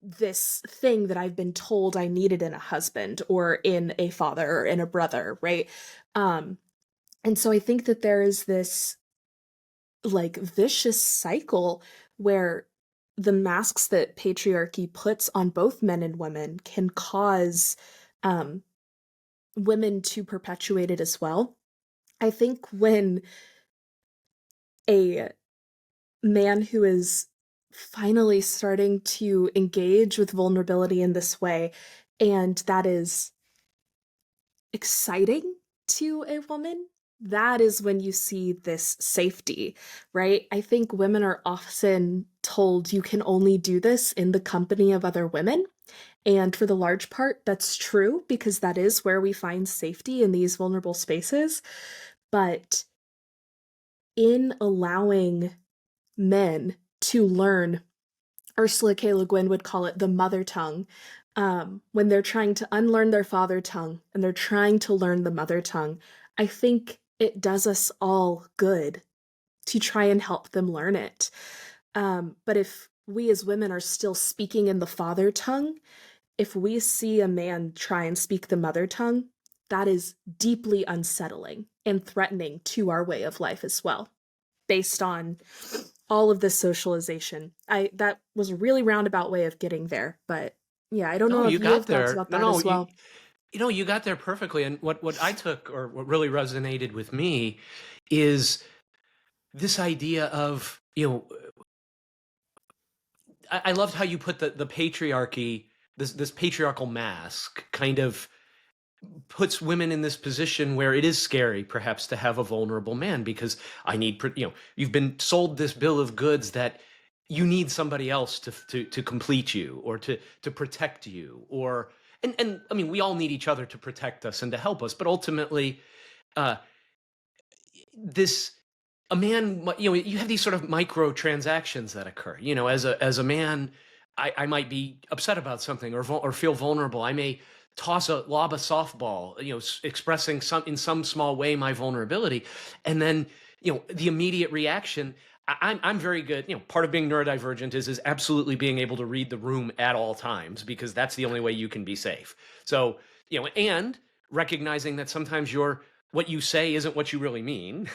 this thing that I've been told I needed in a husband or in a father or in a brother, right? And so I think that there is this like vicious cycle where the masks that patriarchy puts on both men and women can cause um, women to perpetuate it as well. I think when a man who is finally starting to engage with vulnerability in this way, and that is exciting to a woman, that is when you see this safety, right? I think women are often told you can only do this in the company of other women. And for the large part, that's true, because that is where we find safety in these vulnerable spaces. But in allowing men to learn, Ursula K. Le Guin would call it the mother tongue, when they're trying to unlearn their father tongue and they're trying to learn the mother tongue, I think it does us all good to try and help them learn it. But if we as women are still speaking in the father tongue, if we see a man try and speak the mother tongue, that is deeply unsettling and threatening to our way of life as well, based on all of this socialization. That was a really roundabout way of getting there, but yeah, I don't no, know you if you got have thoughts there. about No, that no, as well. you got there perfectly. And what I took, or what really resonated with me, is this idea of, I loved how you put the patriarchy, this patriarchal mask kind of puts women in this position where it is scary perhaps to have a vulnerable man, because you've been sold this bill of goods that you need somebody else to complete you, or to protect you, or and I mean, we all need each other to protect us and to help us, but ultimately uh this a man, you have these sort of micro transactions that occur, as a man. I might be upset about something, or feel vulnerable. I may lob a softball, expressing in some small way my vulnerability, and then the immediate reaction. I'm very good. Part of being neurodivergent is absolutely being able to read the room at all times, because that's the only way you can be safe. So and recognizing that sometimes what you say isn't what you really mean,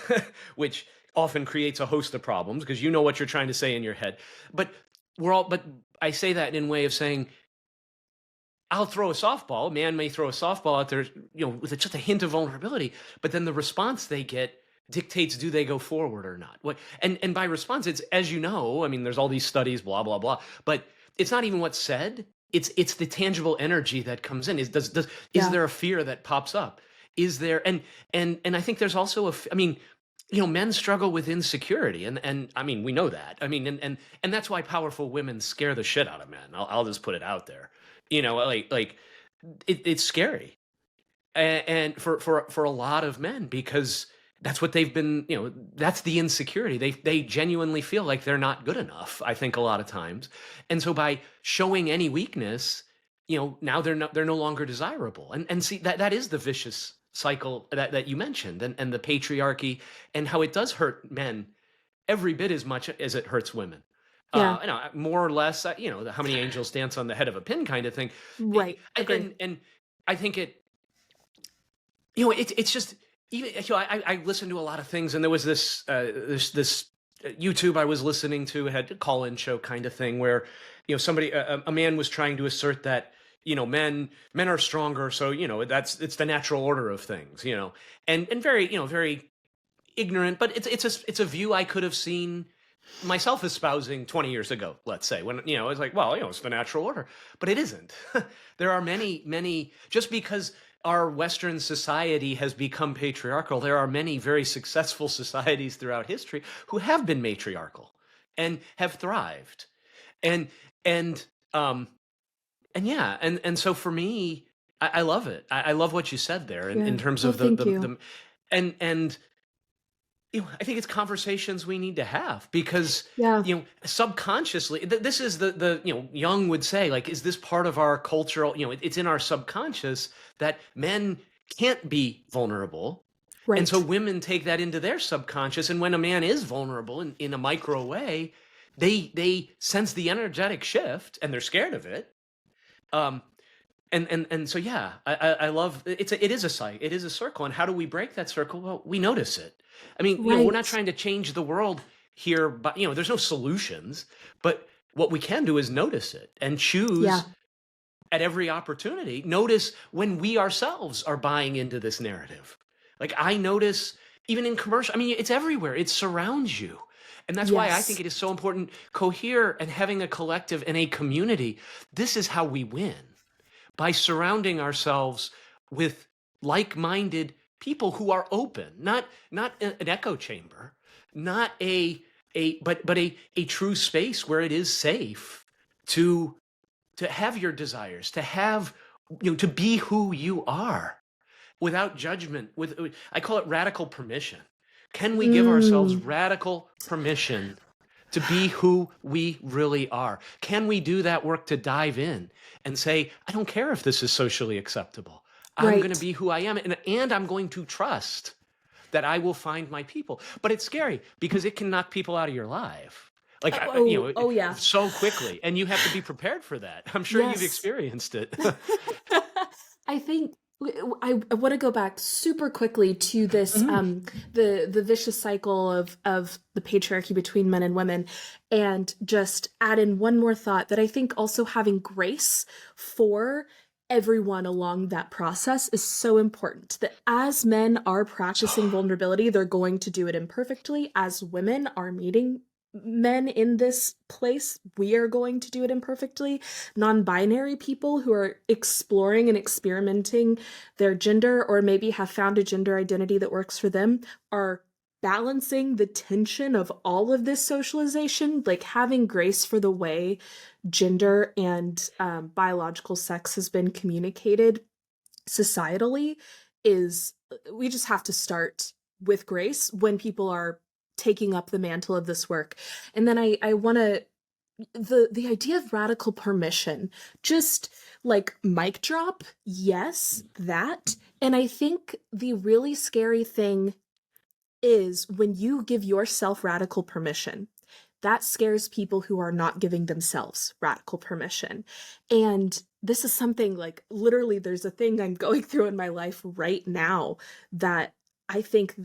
which often creates a host of problems, because you know what you're trying to say in your head. But but I say that in a way of saying, I'll throw a softball. A man may throw a softball out there, with just a hint of vulnerability, but then the response they get dictates, do they go forward or not? And by response, it's, as you know, I mean, there's all these studies, blah blah blah, but it's not even what's said. it's the tangible energy that comes in. Is Yeah. there a fear that pops up? Is there, and I think there's also I mean, men struggle with insecurity, and I mean, we know that. I mean, and that's why powerful women scare the shit out of men. I'll just put it out there. Like it's scary, and for a lot of men, because that's what they've been, that's the insecurity. They genuinely feel like they're not good enough, I think, a lot of times. And so by showing any weakness, now they're no longer desirable. And see, that is the vicious cycle that you mentioned, and the patriarchy, and how it does hurt men every bit as much as it hurts women. Yeah. More or less, how many angels dance on the head of a pin kind of thing. Right. Agree. And I think it's just, even, I listen to a lot of things, and there was this YouTube I was listening to, had a call-in show kind of thing, where somebody, a man was trying to assert that men are stronger, so it's the natural order of things, and very very ignorant, but it's a view I could have seen myself espousing 20 years ago, let's say, when it's like, well, it's the natural order, but it isn't. There are many, just because our Western society has become patriarchal, there are many very successful societies throughout history who have been matriarchal and have thrived. And and um and yeah, and so for me, I love it. I love what you said there in Yeah. terms Well, of thank you. and I think it's conversations we need to have, because Yeah. subconsciously, this is the Jung would say, like, is this part of our cultural, it's in our subconscious that men can't be vulnerable, and so Right. women take that into their subconscious, and when a man is vulnerable in a micro way, they sense the energetic shift, and they're scared of it. um and so, yeah, I love it. It is a site. It is a circle. And how do we break that circle? Well, we notice it. I mean, we're not Right. trying to change the world here, but there's no solutions. But what we can do is notice it and Yeah. choose at every opportunity. Notice when we ourselves are buying into this narrative. Like, I notice even in commercial. I mean, it's everywhere. It surrounds you. And that's why I think Yes. it is so important. Cohere and having a collective and a community. This is how we win, by surrounding ourselves with like-minded people who are open, not an echo chamber, not but a true space where it is safe to have your desires, to have to be who you are without judgment. With, I call it radical permission. Can we give ourselves Mm. radical permission to be who we really are? Can we do that work to dive in and say, I don't care if this is socially acceptable. I'm going to Right. be who I am, and I'm going to trust that I will find my people. But it's scary because it can knock people out of your life, like, Oh, oh yeah. so quickly, and you have to be prepared for that. I'm sure you've Yes. experienced it. I think I want to go back super quickly to this Mhm. the vicious cycle of the patriarchy between men and women, and just add in one more thought, that I think also having grace for everyone along that process is so important. That as men are So, practicing vulnerability, they're going to do it imperfectly. As women are meeting men in this place, we are going to do it imperfectly. Non-binary people who are exploring and experimenting their gender, or maybe have found a gender identity that works for them, are balancing the tension of all of this socialization. Like, having grace for the way gender and biological sex has been communicated societally is, we just have to start with grace when people are taking up the mantle of this work. And then I want to, the idea of radical permission, just like mic drop, yes, that. And I think the really scary thing is when you give yourself radical permission, that scares people who are not giving themselves radical permission. And this is something, like, literally, there's a thing I'm going through in my life right now that I think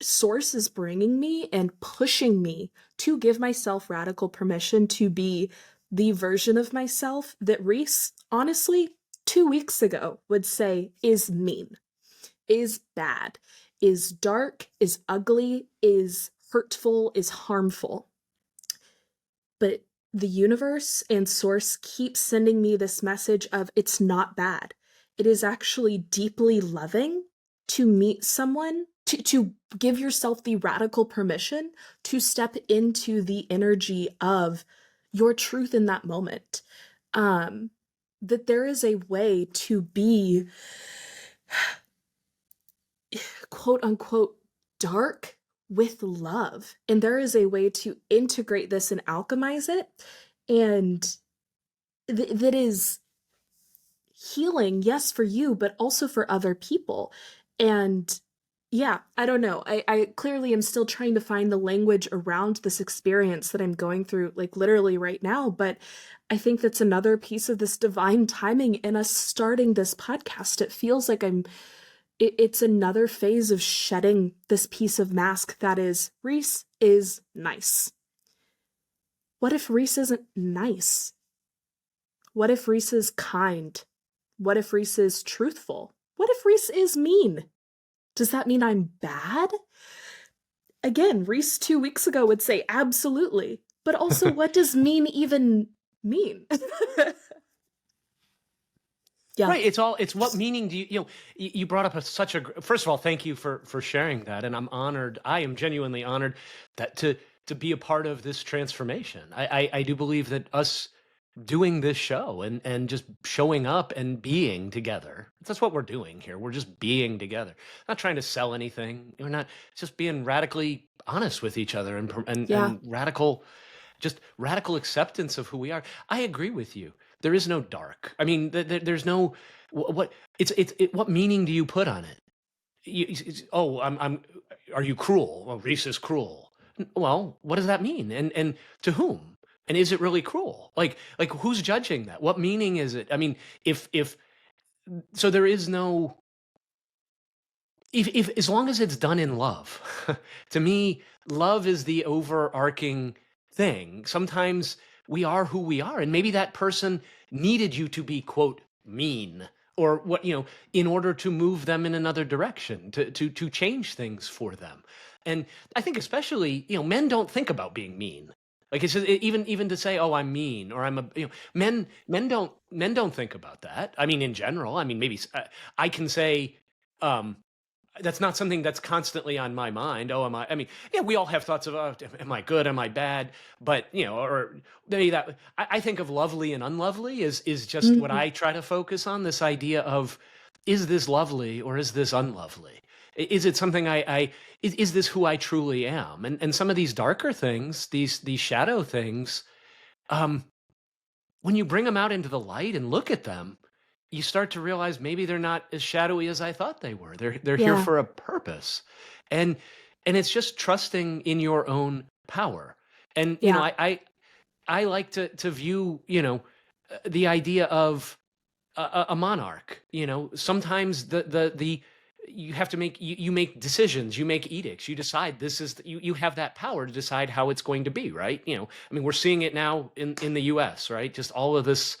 Source is bringing me and pushing me to give myself radical permission to be the version of myself that Reese, honestly, 2 weeks ago would say is mean, is bad, is dark, is ugly, is hurtful, is harmful. But the universe and source keep sending me this message of it's not bad. It is actually deeply loving to meet someone, to give yourself the radical permission to step into the energy of your truth in that moment. Um, that there is a way to be quote unquote dark with love. And there is a way to integrate this and alchemize it. And that is healing, yes, for you, but also for other people. And yeah, I don't know. I clearly am still trying to find the language around this experience that I'm going through, like literally right now. But I think that's another piece of this divine timing in us starting this podcast. It feels like it's another phase of shedding this piece of mask that is Reese is nice. What if Reese isn't nice? What if Reese is kind? What if Reese is truthful? What if Reese is mean? Does that mean I'm bad? Again, Reese 2 weeks ago would say absolutely. But also, what does mean even mean? Yeah. Right. It's what meaning do you brought up such a, first of all, thank you for sharing that. And I'm honored. I am genuinely honored that to be a part of this transformation. I do believe that us doing this show and just showing up and being together. That's what we're doing here. We're just being together. Not trying to sell anything. We're not, it's just being radically honest with each other Yeah. and radical acceptance of who we are. I agree with you. There is no dark. I mean, there's no what what meaning do you put on it? I'm are you cruel? Well, Reese is cruel. Well, what does that mean? And to whom? And is it really cruel? Like who's judging that? What meaning is it? I mean, if so there is no, if as long as it's done in love. To me, love is the overarching thing. Sometimes we are who we are, and maybe that person needed you to be, quote, mean, or what, in order to move them in another direction, to change things for them. And I think especially, men don't think about being mean. Like it's just, even to say, oh, I'm mean, or I'm a, men don't think about that. I mean, in general, I mean, maybe I can say, um, that's not something that's constantly on my mind. Oh, am I? I mean, yeah, we all have thoughts of, oh, am I good? Am I bad? But or maybe that I think of lovely and unlovely is just what I try to focus on. This idea of, is this lovely or is this unlovely? Is it something is this who I truly am? And some of these darker things, these shadow things, when you bring them out into the light and look at them, you start to realize maybe they're not as shadowy as I thought they were. They're here Yeah. for a purpose. And it's just trusting in your own power. And Yeah. I like to view, the idea of a monarch. Sometimes the you have to make, you make decisions, you make edicts, you decide this is you have that power to decide how it's going to be, right? I mean, we're seeing it now in the US, right? Just all of this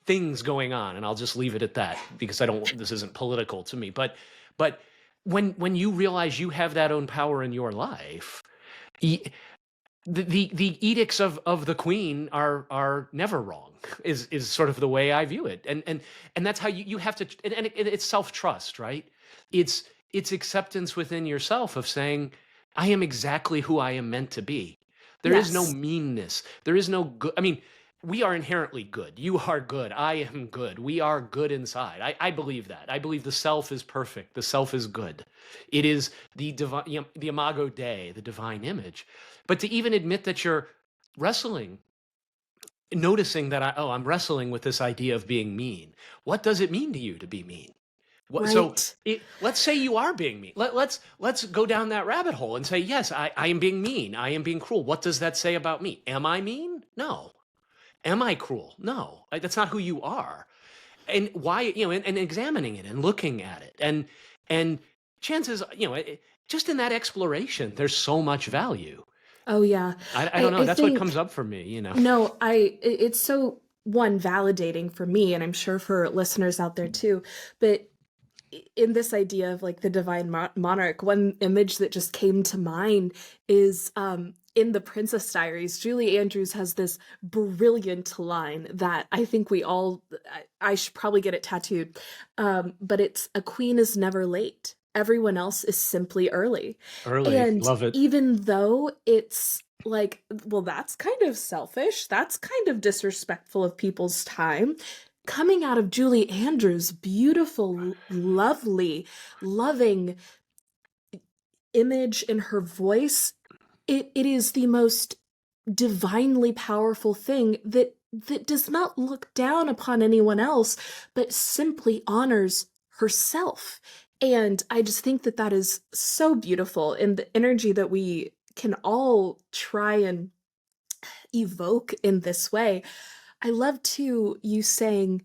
things going on, and I'll just leave it at that because this isn't political to me. But when you realize you have that own power in your life, the edicts of the queen are never wrong, is sort of the way I view it. And that's how you have to, and it's self-trust, right? It's acceptance within yourself of saying, I am exactly who I am meant to be. There is no Yes. meanness. There is no good. I mean, we are inherently good. You are good. I am good. We are good inside. I believe that. I believe the self is perfect. The self is good. It is the divine, the imago Dei, the divine image. But to even admit that you're wrestling, noticing that I'm wrestling with this idea of being mean. What does it mean to you to be mean? So Right. let's say you are being mean. Let's go down that rabbit hole and say, yes, I am being mean. I am being cruel. What does that say about me? Am I mean? No. Am I cruel? No. That's not who you are. And why, and examining it and looking at it. And chances, just in that exploration, there's so much value. Oh yeah. I don't know. I That's what think comes up for me. no, it's so one validating for me, and I'm sure for listeners out there too. But in this idea of like the divine monarch, one image that just came to mind is in the Princess Diaries, Julie Andrews has this brilliant line that I think we all, I should probably get it tattooed. But it's, a queen is never late. Everyone else is simply early. Early, And love it. even though it's like, well, that's kind of selfish, that's kind of disrespectful of people's time, coming out of Julie Andrews' beautiful, lovely, loving image in her voice, it is the most divinely powerful thing that does not look down upon anyone else, but simply honors herself. And I just think that that is so beautiful, and the energy that we can all try and evoke in this way. I love too you saying,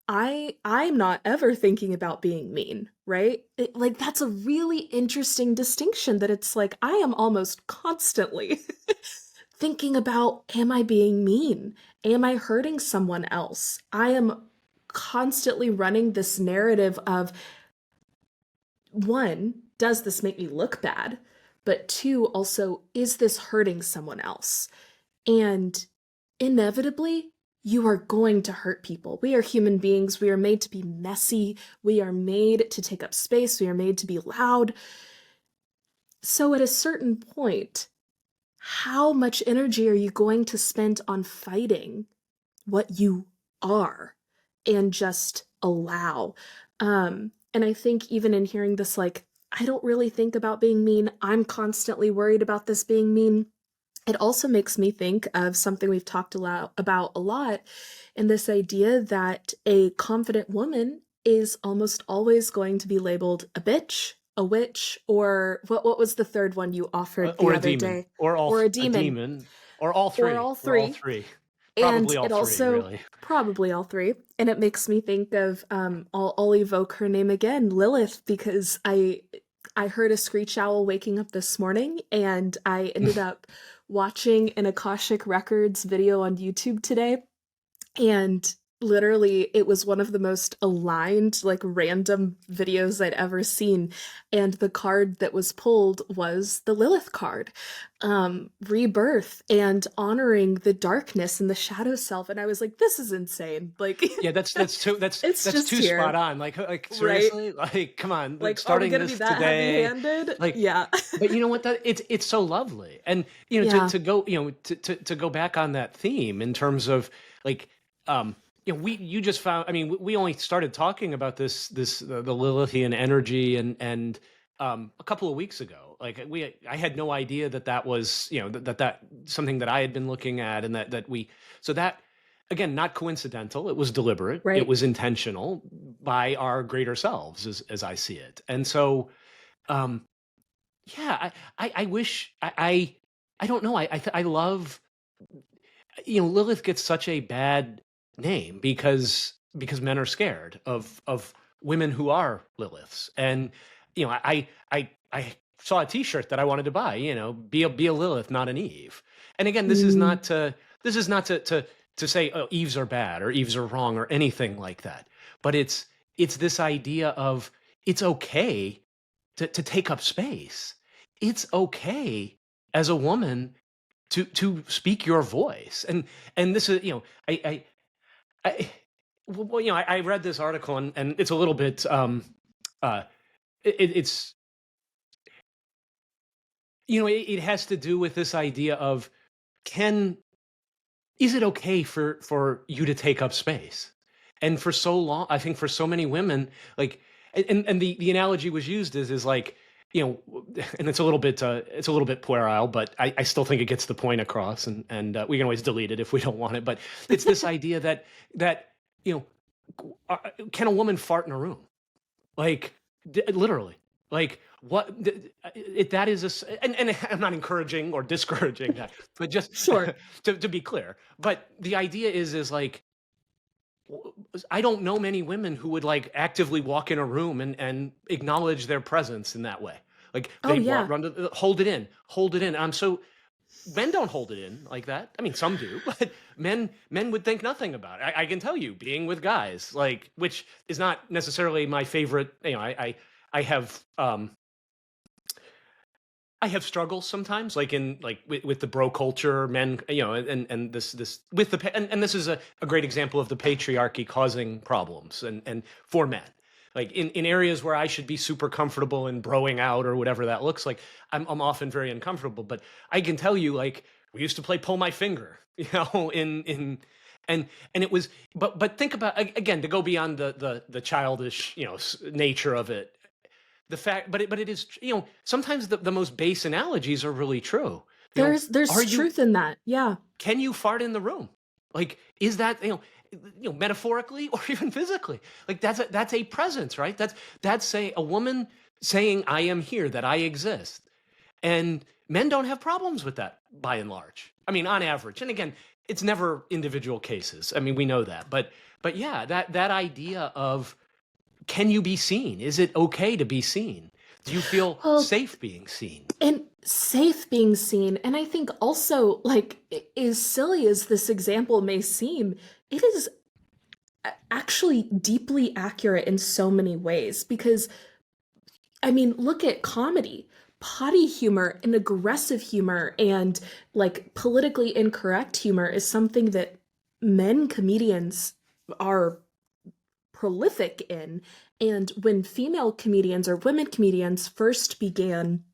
I'm not ever thinking about being mean, right? Like, that's a really interesting distinction, that it's like I am almost constantly thinking about, am I being mean? Am I hurting someone else? I am constantly running this narrative of, one, does this make me look bad? But two, also, is this hurting someone else? And inevitably, you are going to hurt people. We are human beings. We are made to be messy. We are made to take up space. We are made to be loud. So at a certain point, how much energy are you going to spend on fighting what you are and just allow? And I think even in hearing this, like, I don't really think about being mean. I'm constantly worried about this being mean. It also makes me think of something we've talked about a lot, and this idea that a confident woman is almost always going to be labeled a bitch, a witch, or what was the third one you offered the Or a other demon, day? or Or a a demon, demon, or all or three, all or all three. three. And Probably all it three, also, really. probably all three. And it makes me think of, I'll evoke her name again, Lilith, because I heard a screech owl waking up this morning, and I ended up watching an Akashic Records video on YouTube today, and literally it was one of the most aligned, like, random videos I'd ever seen, and the card that was pulled was the Lilith card, rebirth and honoring the darkness and the shadow self. And I was like, this is insane, like, Yeah, that's too it's just too spot here, on. Like right? seriously, like come on, Like, are we starting gonna be this that today, heavy-handed? like. Yeah. But you know what? That it's so lovely, and Yeah. to go to go back on that theme in terms of like you just found. I mean, we only started talking about the Lilithian energy and a couple of weeks ago. Like I had no idea that was that something that I had been looking at, and that we so that. Again, not coincidental. It was deliberate. It Right. was intentional by our greater selves, as I see it. And so, um, yeah, I wish I don't know. I love Lilith gets such a bad name because men are scared of women who are Liliths, and I saw a T-shirt that I wanted to buy. Be a Lilith, not an Eve. And again, Mm. this is not to say, oh, Eves are bad or Eves are wrong or anything like that, but it's this idea of it's okay to take up space. It's okay as a woman to speak your voice. And this is I well, I read this article, and it's a little bit uh it's it has to do with this idea of can is it okay for you to take up space? And for so long, I think for so many women, like, and the analogy was used is like, and it's a little bit puerile, but I still think it gets the point across, and we can always delete it if we don't want it. But it's this idea that you can a woman fart in a room? Like literally, like what that is and I'm not encouraging or discouraging that, but just Sure. to be clear. But the idea is like I don't know many women who would like actively walk in a room and acknowledge their presence in that way. Like Oh they yeah. run to hold it in, hold it in. I'm so men don't hold it in like that. I mean, some do, but men would think nothing about it. I can tell you, being with guys, like, which is not necessarily my favorite. I have I have struggles sometimes, like with the bro culture, men, and this with and this is a great example of the patriarchy causing problems and for men. Like in areas where I should be super comfortable in broing out or whatever that looks like, I'm often very uncomfortable. But I can tell you, like, we used to play pull my finger, in and it was, but think about, again, to go beyond the childish, nature of it, the fact, but it is, sometimes the most base analogies are really true. There's truth in that. Yeah. Can you fart in the room? Like, is that, metaphorically or even physically? Like, that's a presence, right? That's a woman saying, I am here, that I exist. And men don't have problems with that by and large. I mean, on average. And again, it's never individual cases. I mean, we know that. But yeah, that idea of, can you be seen? Is it okay to be seen? Do you feel safe being seen? And safe being seen. And I think also, like, as silly as this example may seem, it is actually deeply accurate in so many ways. Because, I mean, look at comedy. Potty humor and aggressive humor and, like, politically incorrect humor is something that men comedians are prolific in. And when female comedians or women comedians first began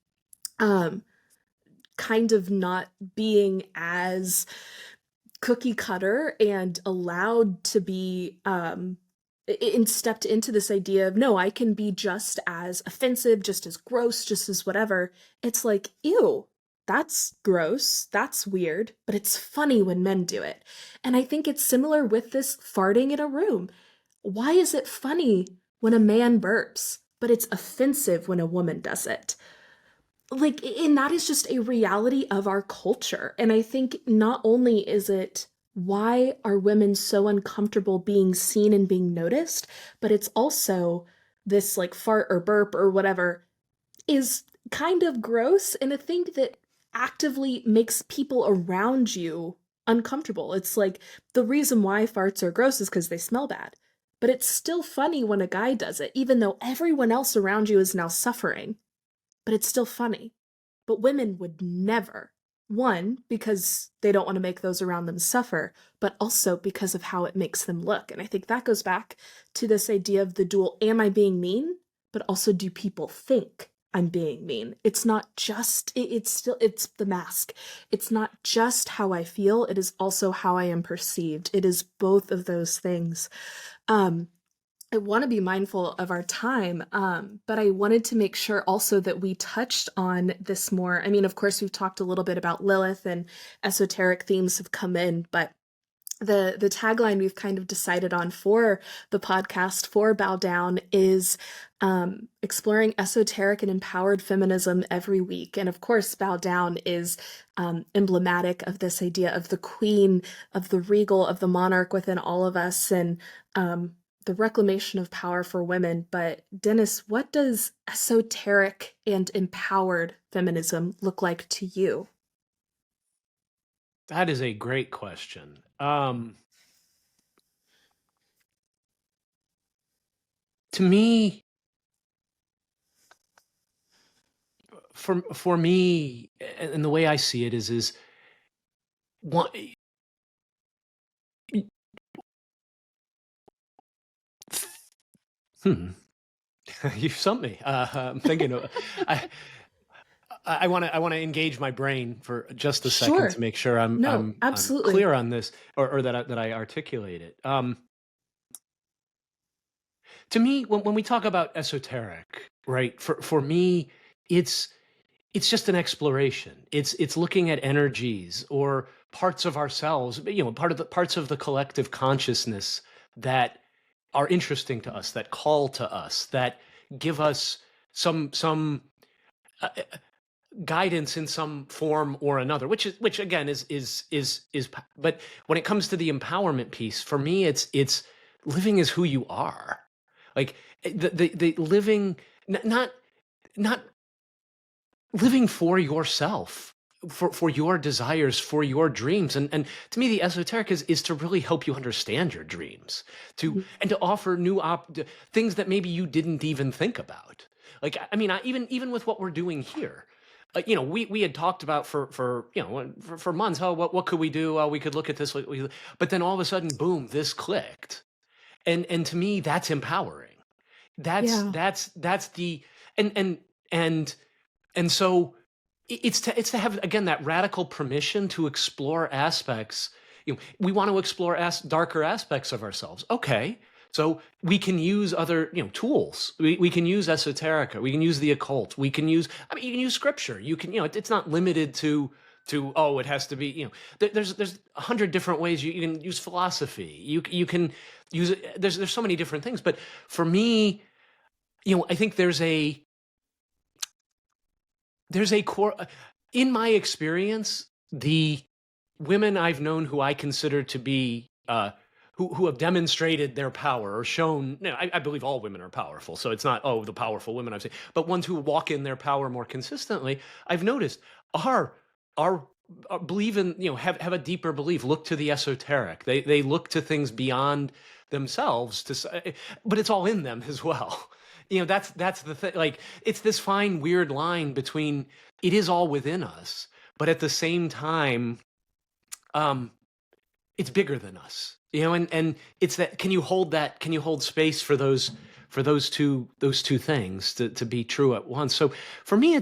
kind of not being as cookie cutter and allowed to be and stepped into this idea of, no, I can be just as offensive, just as gross, just as whatever. It's like, ew, that's gross, that's weird, but it's funny when men do it. And I think it's similar with this farting in a room. Why is it funny when a man burps, but it's offensive when a woman does it? Like, and that is just a reality of our culture. And I think not only is it, why are women so uncomfortable being seen and being noticed, but it's also this, like, fart or burp or whatever is kind of gross and a thing that actively makes people around you uncomfortable. It's like, the reason why farts are gross is because they smell bad. But it's still funny when a guy does it, even though everyone else around you is now suffering. But it's still funny. But women would never. One, because they don't want to make those around them suffer, but also because of how it makes them look. And I think that goes back to this idea of the dual, am I being mean? But also, do people think I'm being mean? It's not just, it's the mask. It's not just how I feel, it is also how I am perceived. It is both of those things. I want to be mindful of our time, but I wanted to make sure also that we touched on this more. I mean, of course, we've talked a little bit about Lilith and esoteric themes have come in, but the tagline we've kind of decided on for the podcast for Bow Down is exploring esoteric and empowered feminism every week. And of course, Bow Down is emblematic of this idea of the queen, of the regal, of the monarch within all of us, and the reclamation of power for women. But Dennis, what does esoteric and empowered feminism look like to you? That is a great question. To me, for me, and the way I see it is one. You stumped me. I'm thinking. I want to engage my brain for just a second Sure. to make sure I'm Absolutely. clear on this, or that I articulate it. To me, when we talk about esoteric, right? For me, it's just an exploration. It's looking at energies or parts of ourselves, parts of the collective consciousness that are interesting to us, that call to us, that give us some guidance in some form or another, which again is. But when it comes to the empowerment piece, for me, it's living as who you are, like the living, not living for yourself, for your desires, for your dreams. And to me, the esoteric is to really help you understand your dreams, and to offer new things that maybe you didn't even think about. Like, I mean, even with what we're doing here, we had talked about for months. Oh, what could we do? We could look at this, but then all of a sudden, boom, this clicked, and to me, that's empowering. Yeah. That's the and and and so it's to have, again, that radical permission to explore aspects. We want to explore darker aspects of ourselves. Okay, so we can use other tools. We can use esoterica. We can use the occult. We can use. I mean, you can use scripture. You can. It's not limited to it has to be. There's 100 different ways you can use philosophy. You can use it. There's so many different things. But for me, I think there's a core. In my experience, the women I've known who I consider to be who have demonstrated their power or shown. I believe all women are powerful, so it's not the powerful women I've seen, but ones who walk in their power more consistently, I've noticed are believe in have a deeper belief. Look to the esoteric. They look to things beyond themselves but it's all in them as well. That's the thing. Like, it's this fine, weird line between it is all within us, but at the same time, it's bigger than us. And it's that. Can you hold space for those two things to be true at once? So for me,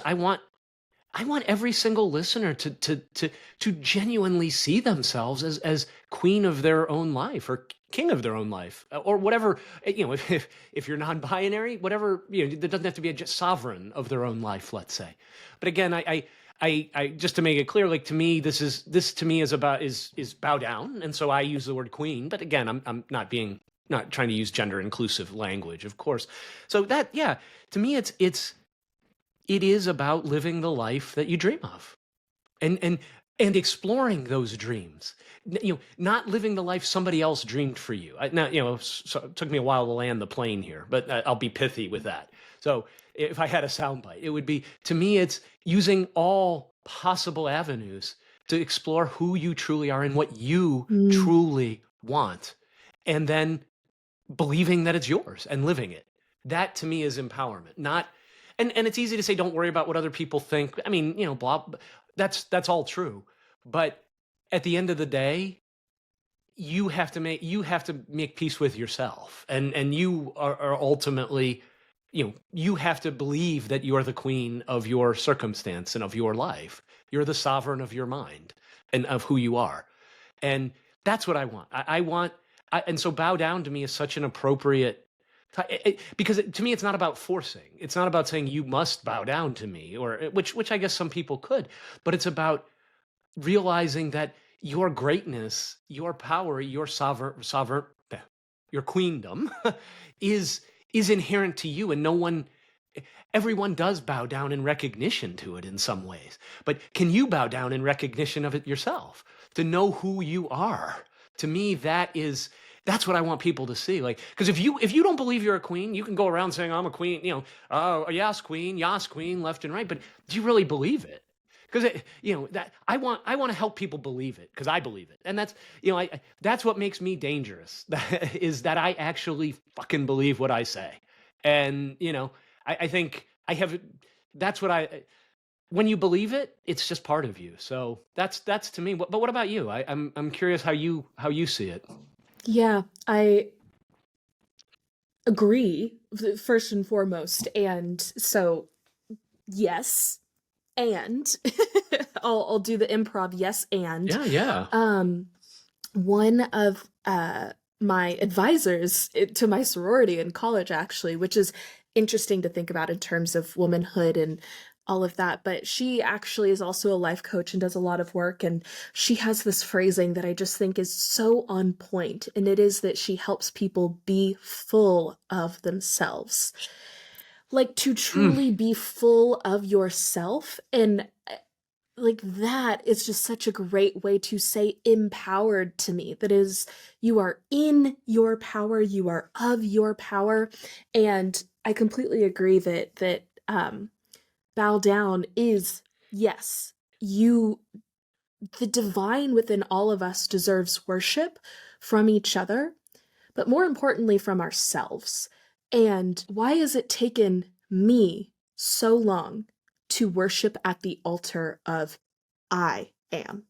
I want every single listener to genuinely see themselves as queen of their own life or king of their own life, or whatever. If you're non-binary, whatever. There doesn't have to be a sovereign of their own life, let's say. But again, I just to make it clear, like, to me, this to me is about is bow down, and so I use the word queen. But again, I'm not trying to use gender inclusive language, of course. So that, yeah, to me, it is about living the life that you dream of, and exploring those dreams. Not living the life somebody else dreamed for you. So it took me a while to land the plane here, but I'll be pithy with that. So if I had a soundbite, it would be, to me, it's using all possible avenues to explore who you truly are and what you truly want, and then believing that it's yours and living it. That, to me, is empowerment. Not, and it's easy to say, don't worry about what other people think. I mean, blah. That's all true, but at the end of the day, you have to make peace with yourself, and you are ultimately, you have to believe that you are the queen of your circumstance and of your life. You're the sovereign of your mind and of who you are, and that's what I want. And so bow down to me is such an appropriate. Because to me, it's not about forcing. It's not about saying you must bow down to me, or which I guess some people could, but it's about realizing that your greatness, your power, your your queendom is inherent to you, and everyone does bow down in recognition to it in some ways. But can you bow down in recognition of it yourself, to know who you are? To me, that's what I want people to see. Like, because if you don't believe you're a queen, you can go around saying, I'm a queen, yes, queen, left and right. But do you really believe it? Because that I want to help people believe it, because I believe it, and that's that's what makes me dangerous. Is that I actually fucking believe what I say, and I think I have. That's what when you believe it, it's just part of you. So that's to me. But what about you? I'm curious how you see it. Yeah, I agree, first and foremost. And so, yes, and I'll do the improv. Yes, and yeah. One of my advisors to my sorority in college, actually, which is interesting to think about in terms of womanhood and all of that, but she actually is also a life coach and does a lot of work, and she has this phrasing that I just think is so on point, and it is that she helps people be full of themselves. Like, to truly be full of yourself, and like, that is just such a great way to say empowered to me. That is, you are in your power, you are of your power, and I completely agree that bow down is, yes, the divine within all of us deserves worship from each other, but more importantly from ourselves. And why has it taken me so long to worship at the altar of I am?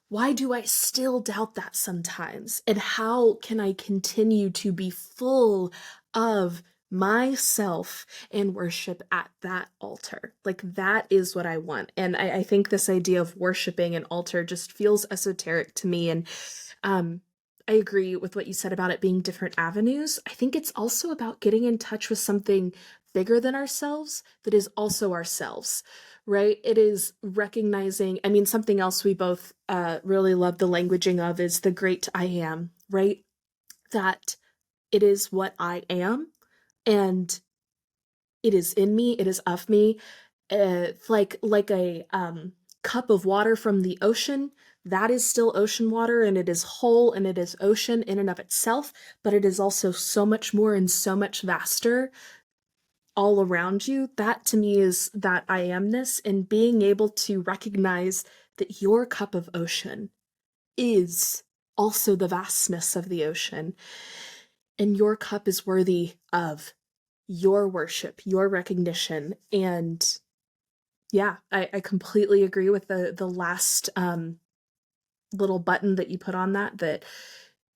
Why do I still doubt that sometimes? And how can I continue to be full of myself and worship at that altar? Like, that is what I want. And I think this idea of worshiping an altar just feels esoteric to me. And I agree with what you said about it being different avenues. I think it's also about getting in touch with something bigger than ourselves that is also ourselves, right? It is recognizing, I mean, something else we both really love the languaging of is the great I am, right? That it is what I am, and it is in me, it is of me. Like a cup of water from the ocean, that is still ocean water, and it is whole, and it is ocean in and of itself, but it is also so much more and so much vaster all around you. That to me is that I amness, and being able to recognize that your cup of ocean is also the vastness of the ocean, and your cup is worthy of your worship, your recognition. And yeah, I completely agree with the last little button that you put on that, that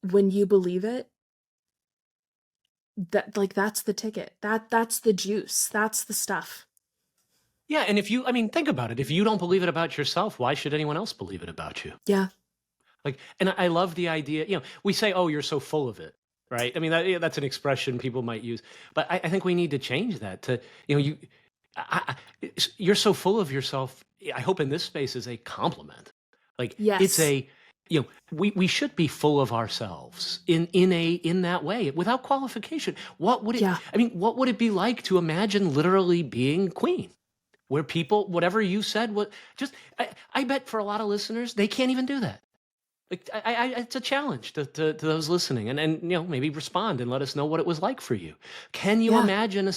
when you believe it, that, like, that's the ticket, that's the juice, that's the stuff. Yeah, and if you, I mean, think about it. If you don't believe it about yourself, why should anyone else believe it about you? Yeah. Like, and I love the idea, we say, oh, you're so full of it, right? I mean, that's an expression people might use, but I think we need to change that to, you're so full of yourself. I hope in this space is a compliment. Like, it's Yes. we should be full of ourselves in that way without qualification. What would it, Yeah. I mean, what would it be like to imagine literally being queen? Where people, whatever you said, I bet for a lot of listeners, they can't even do that. Like, it's a challenge to those listening, and maybe respond and let us know what it was like for you. Can you Yeah. imagine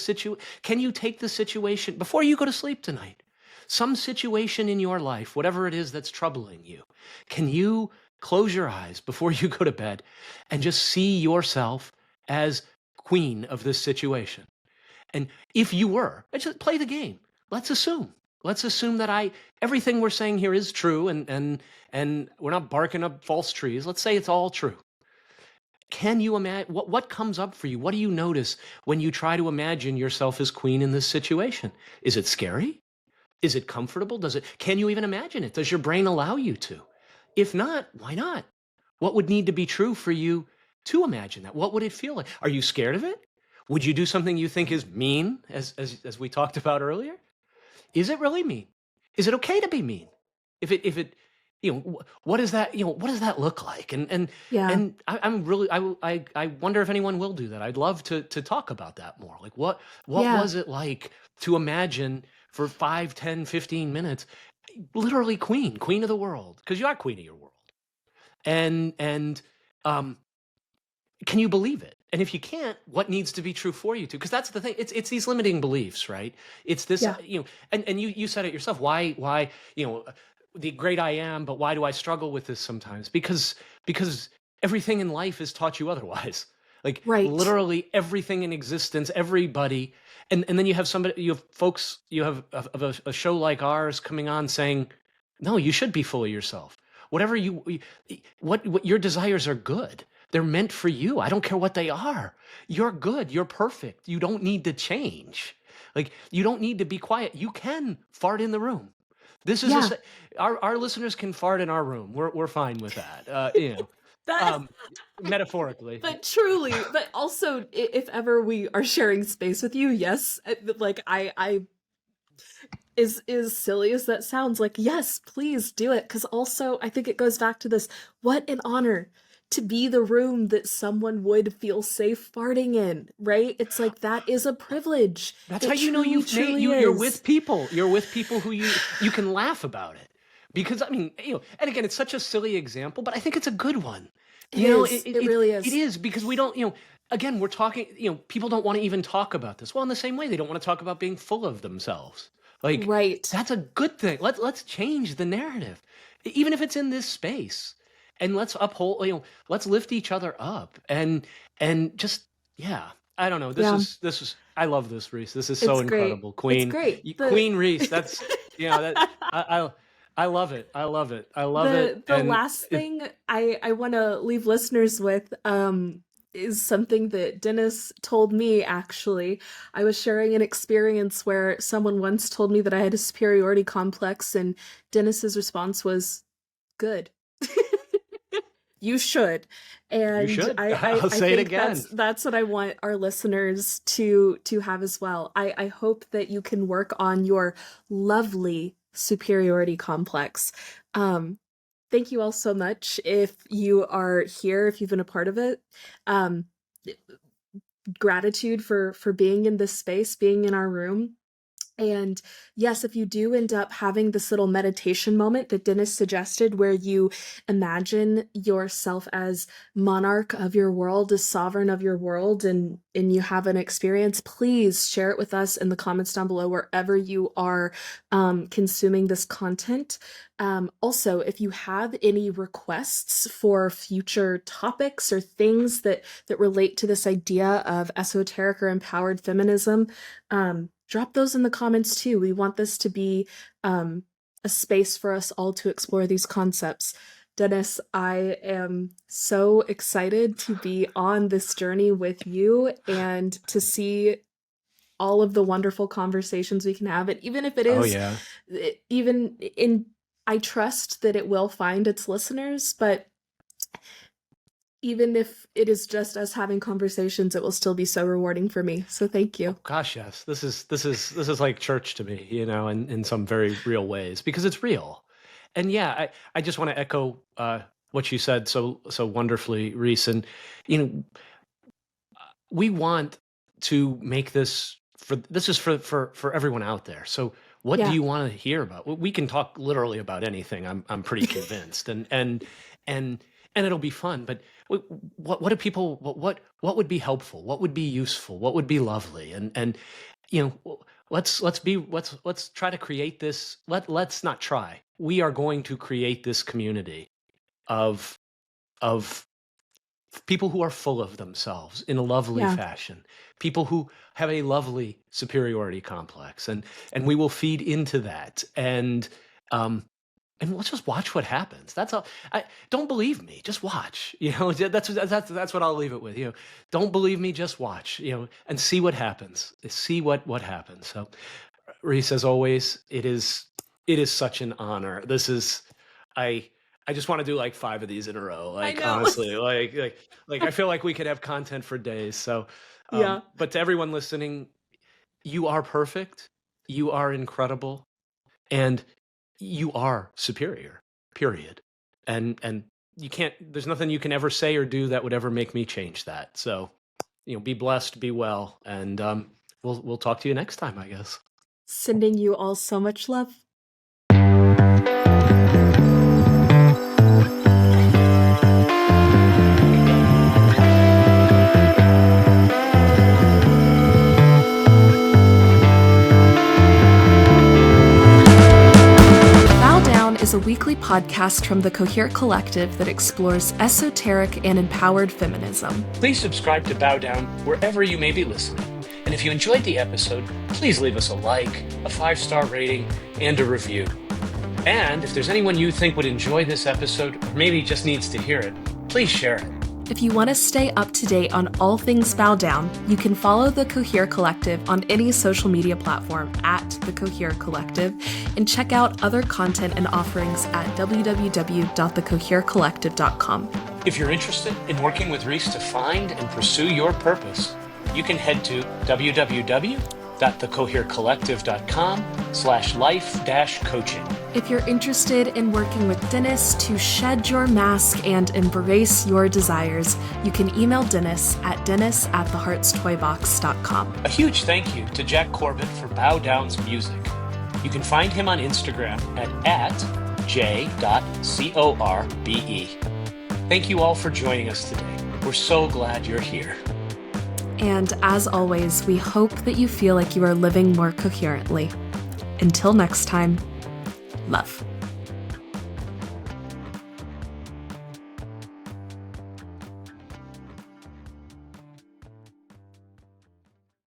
can you take the situation before you go to sleep tonight? Some situation in your life, whatever it is that's troubling you, can you close your eyes before you go to bed and just see yourself as queen of this situation? And if you were, just play the game. Let's assume. Let's assume that everything we're saying here is true, and we're not barking up false trees. Let's say it's all true. Can you imagine what comes up for you? What do you notice when you try to imagine yourself as queen in this situation? Is it scary? Is it comfortable? Can you even imagine it? Does your brain allow you to? If not, why not? What would need to be true for you to imagine that? What would it feel like? Are you scared of it? Would you do something you think is mean, as we talked about earlier? Is it really mean? Is it okay to be mean? If it, what does that, what does that look like? Yeah. And I'm really, I wonder if anyone will do that. I'd love to talk about that more. Like, what Yeah. was it like to imagine for 5, 10, 15 minutes, literally queen of the world, because you are queen of your world. And can you believe it? And if you can't, what needs to be true for you to? Because that's the thing. It's these limiting beliefs, right? It's this, Yeah. and you said it yourself. Why, the great I am, but why do I struggle with this sometimes? Because everything in life has taught you otherwise. Like, Right. literally everything in existence, everybody. And then you have folks, you have a show like ours coming on saying, no, you should be full of yourself. Whatever what your desires are good. They're meant for you. I don't care what they are. You're good. You're perfect. You don't need to change. Like, you don't need to be quiet. You can fart in the room. This is Yeah. our listeners can fart in our room. We're fine with that. That, Metaphorically. but truly, but also, if ever we are sharing space with you, yes, like, I is silly as that sounds, like, yes, please do it. Because also, I think it goes back to this: what an honor to be the room that someone would feel safe farting in, right? It's like, that is a privilege. That's It how you know truly, you've made truly you're is. with people. You're with people who you can laugh about it. Because, I mean, and again, it's such a silly example, but I think it's a good one. It is. It really It is. is, because we don't, again, we're talking, people don't want to even talk about this. Well, in the same way, they don't want to talk about being full of themselves. Like, Right. that's a good thing. Let's change the narrative, even if it's in this space, and let's uphold, let's lift each other up, and just, yeah. I don't know. Yeah. This is I love this, Reese. This is so It's great. incredible. It's Queen, great. Queen Reese. That's that I love it. I love it. I love it. The last thing I want to leave listeners with is something that Dennis told me, actually. I was sharing an experience where someone once told me that I had a superiority complex, and Dennis's response was, good. You should. And You should. I I'll say it think again. that's what I want our listeners to have as well. I hope that you can work on your lovely superiority complex. Thank you all so much. If you are here, if you've been a part of it, gratitude for being in this space, being in our room. And yes, if you do end up having this little meditation moment that Dennis suggested, where you imagine yourself as monarch of your world, as sovereign of your world, and you have an experience, please share it with us in the comments down below, wherever you are consuming this content. Also, if you have any requests for future topics or things that relate to this idea of esoteric or empowered feminism, drop those in the comments too. We want this to be a space for us all to explore these concepts. Dennis, I am so excited to be on this journey with you and to see all of the wonderful conversations we can have. And even if it is, I trust that it will find its listeners, but even if it is just us having conversations, it will still be so rewarding for me. So thank you. Oh, gosh, yes. This is like church to me, in some very real ways, because it's real. And yeah, I just want to echo what you said so wonderfully, Reese. And we want to make this for everyone out there. So what do you want to hear about? We can talk literally about anything. I'm pretty convinced, and it'll be fun. But what do people? What would be helpful? What would be useful? What would be lovely? And let's try to create this. Let's not try. We are going to create this community of people who are full of themselves in a lovely fashion, people who have a lovely superiority complex, and we will feed into that, and let's just watch what happens. That's all. Don't believe me, just watch. That's what I'll leave it with. Don't believe me, just watch. And see what happens. See what happens. So, Reese, as always, it is such an honor. This is I just want to do like 5 of these in a row. Like, honestly, like I feel like we could have content for days. So, but to everyone listening, you are perfect. You are incredible, and you are superior, period. And you can't, there's nothing you can ever say or do that would ever make me change that. So, be blessed, be well. And, we'll talk to you next time, I guess. Sending you all so much love. Is a weekly podcast from the Cohere Collective that explores esoteric and empowered feminism. Please subscribe to Bow Down wherever you may be listening. And if you enjoyed the episode, please leave us a like, a 5-star rating, and a review. And if there's anyone you think would enjoy this episode, or maybe just needs to hear it, please share it. If you want to stay up to date on all things Bow Down, you can follow the Cohere Collective on any social media platform at the Cohere Collective, and check out other content and offerings at www.thecoherecollective.com. If you're interested in working with Reese to find and pursue your purpose, you can head to www.thecoherecollective.com/life-coaching. If you're interested in working with Dennis to shed your mask and embrace your desires, you can email Dennis at dennis@theheartstoybox.com. A huge thank you to Jack Corbett for Bow Down's music. You can find him on Instagram at j.corbe. Thank you all for joining us today. We're so glad you're here. And as always, we hope that you feel like you are living more coherently. Until next time, love.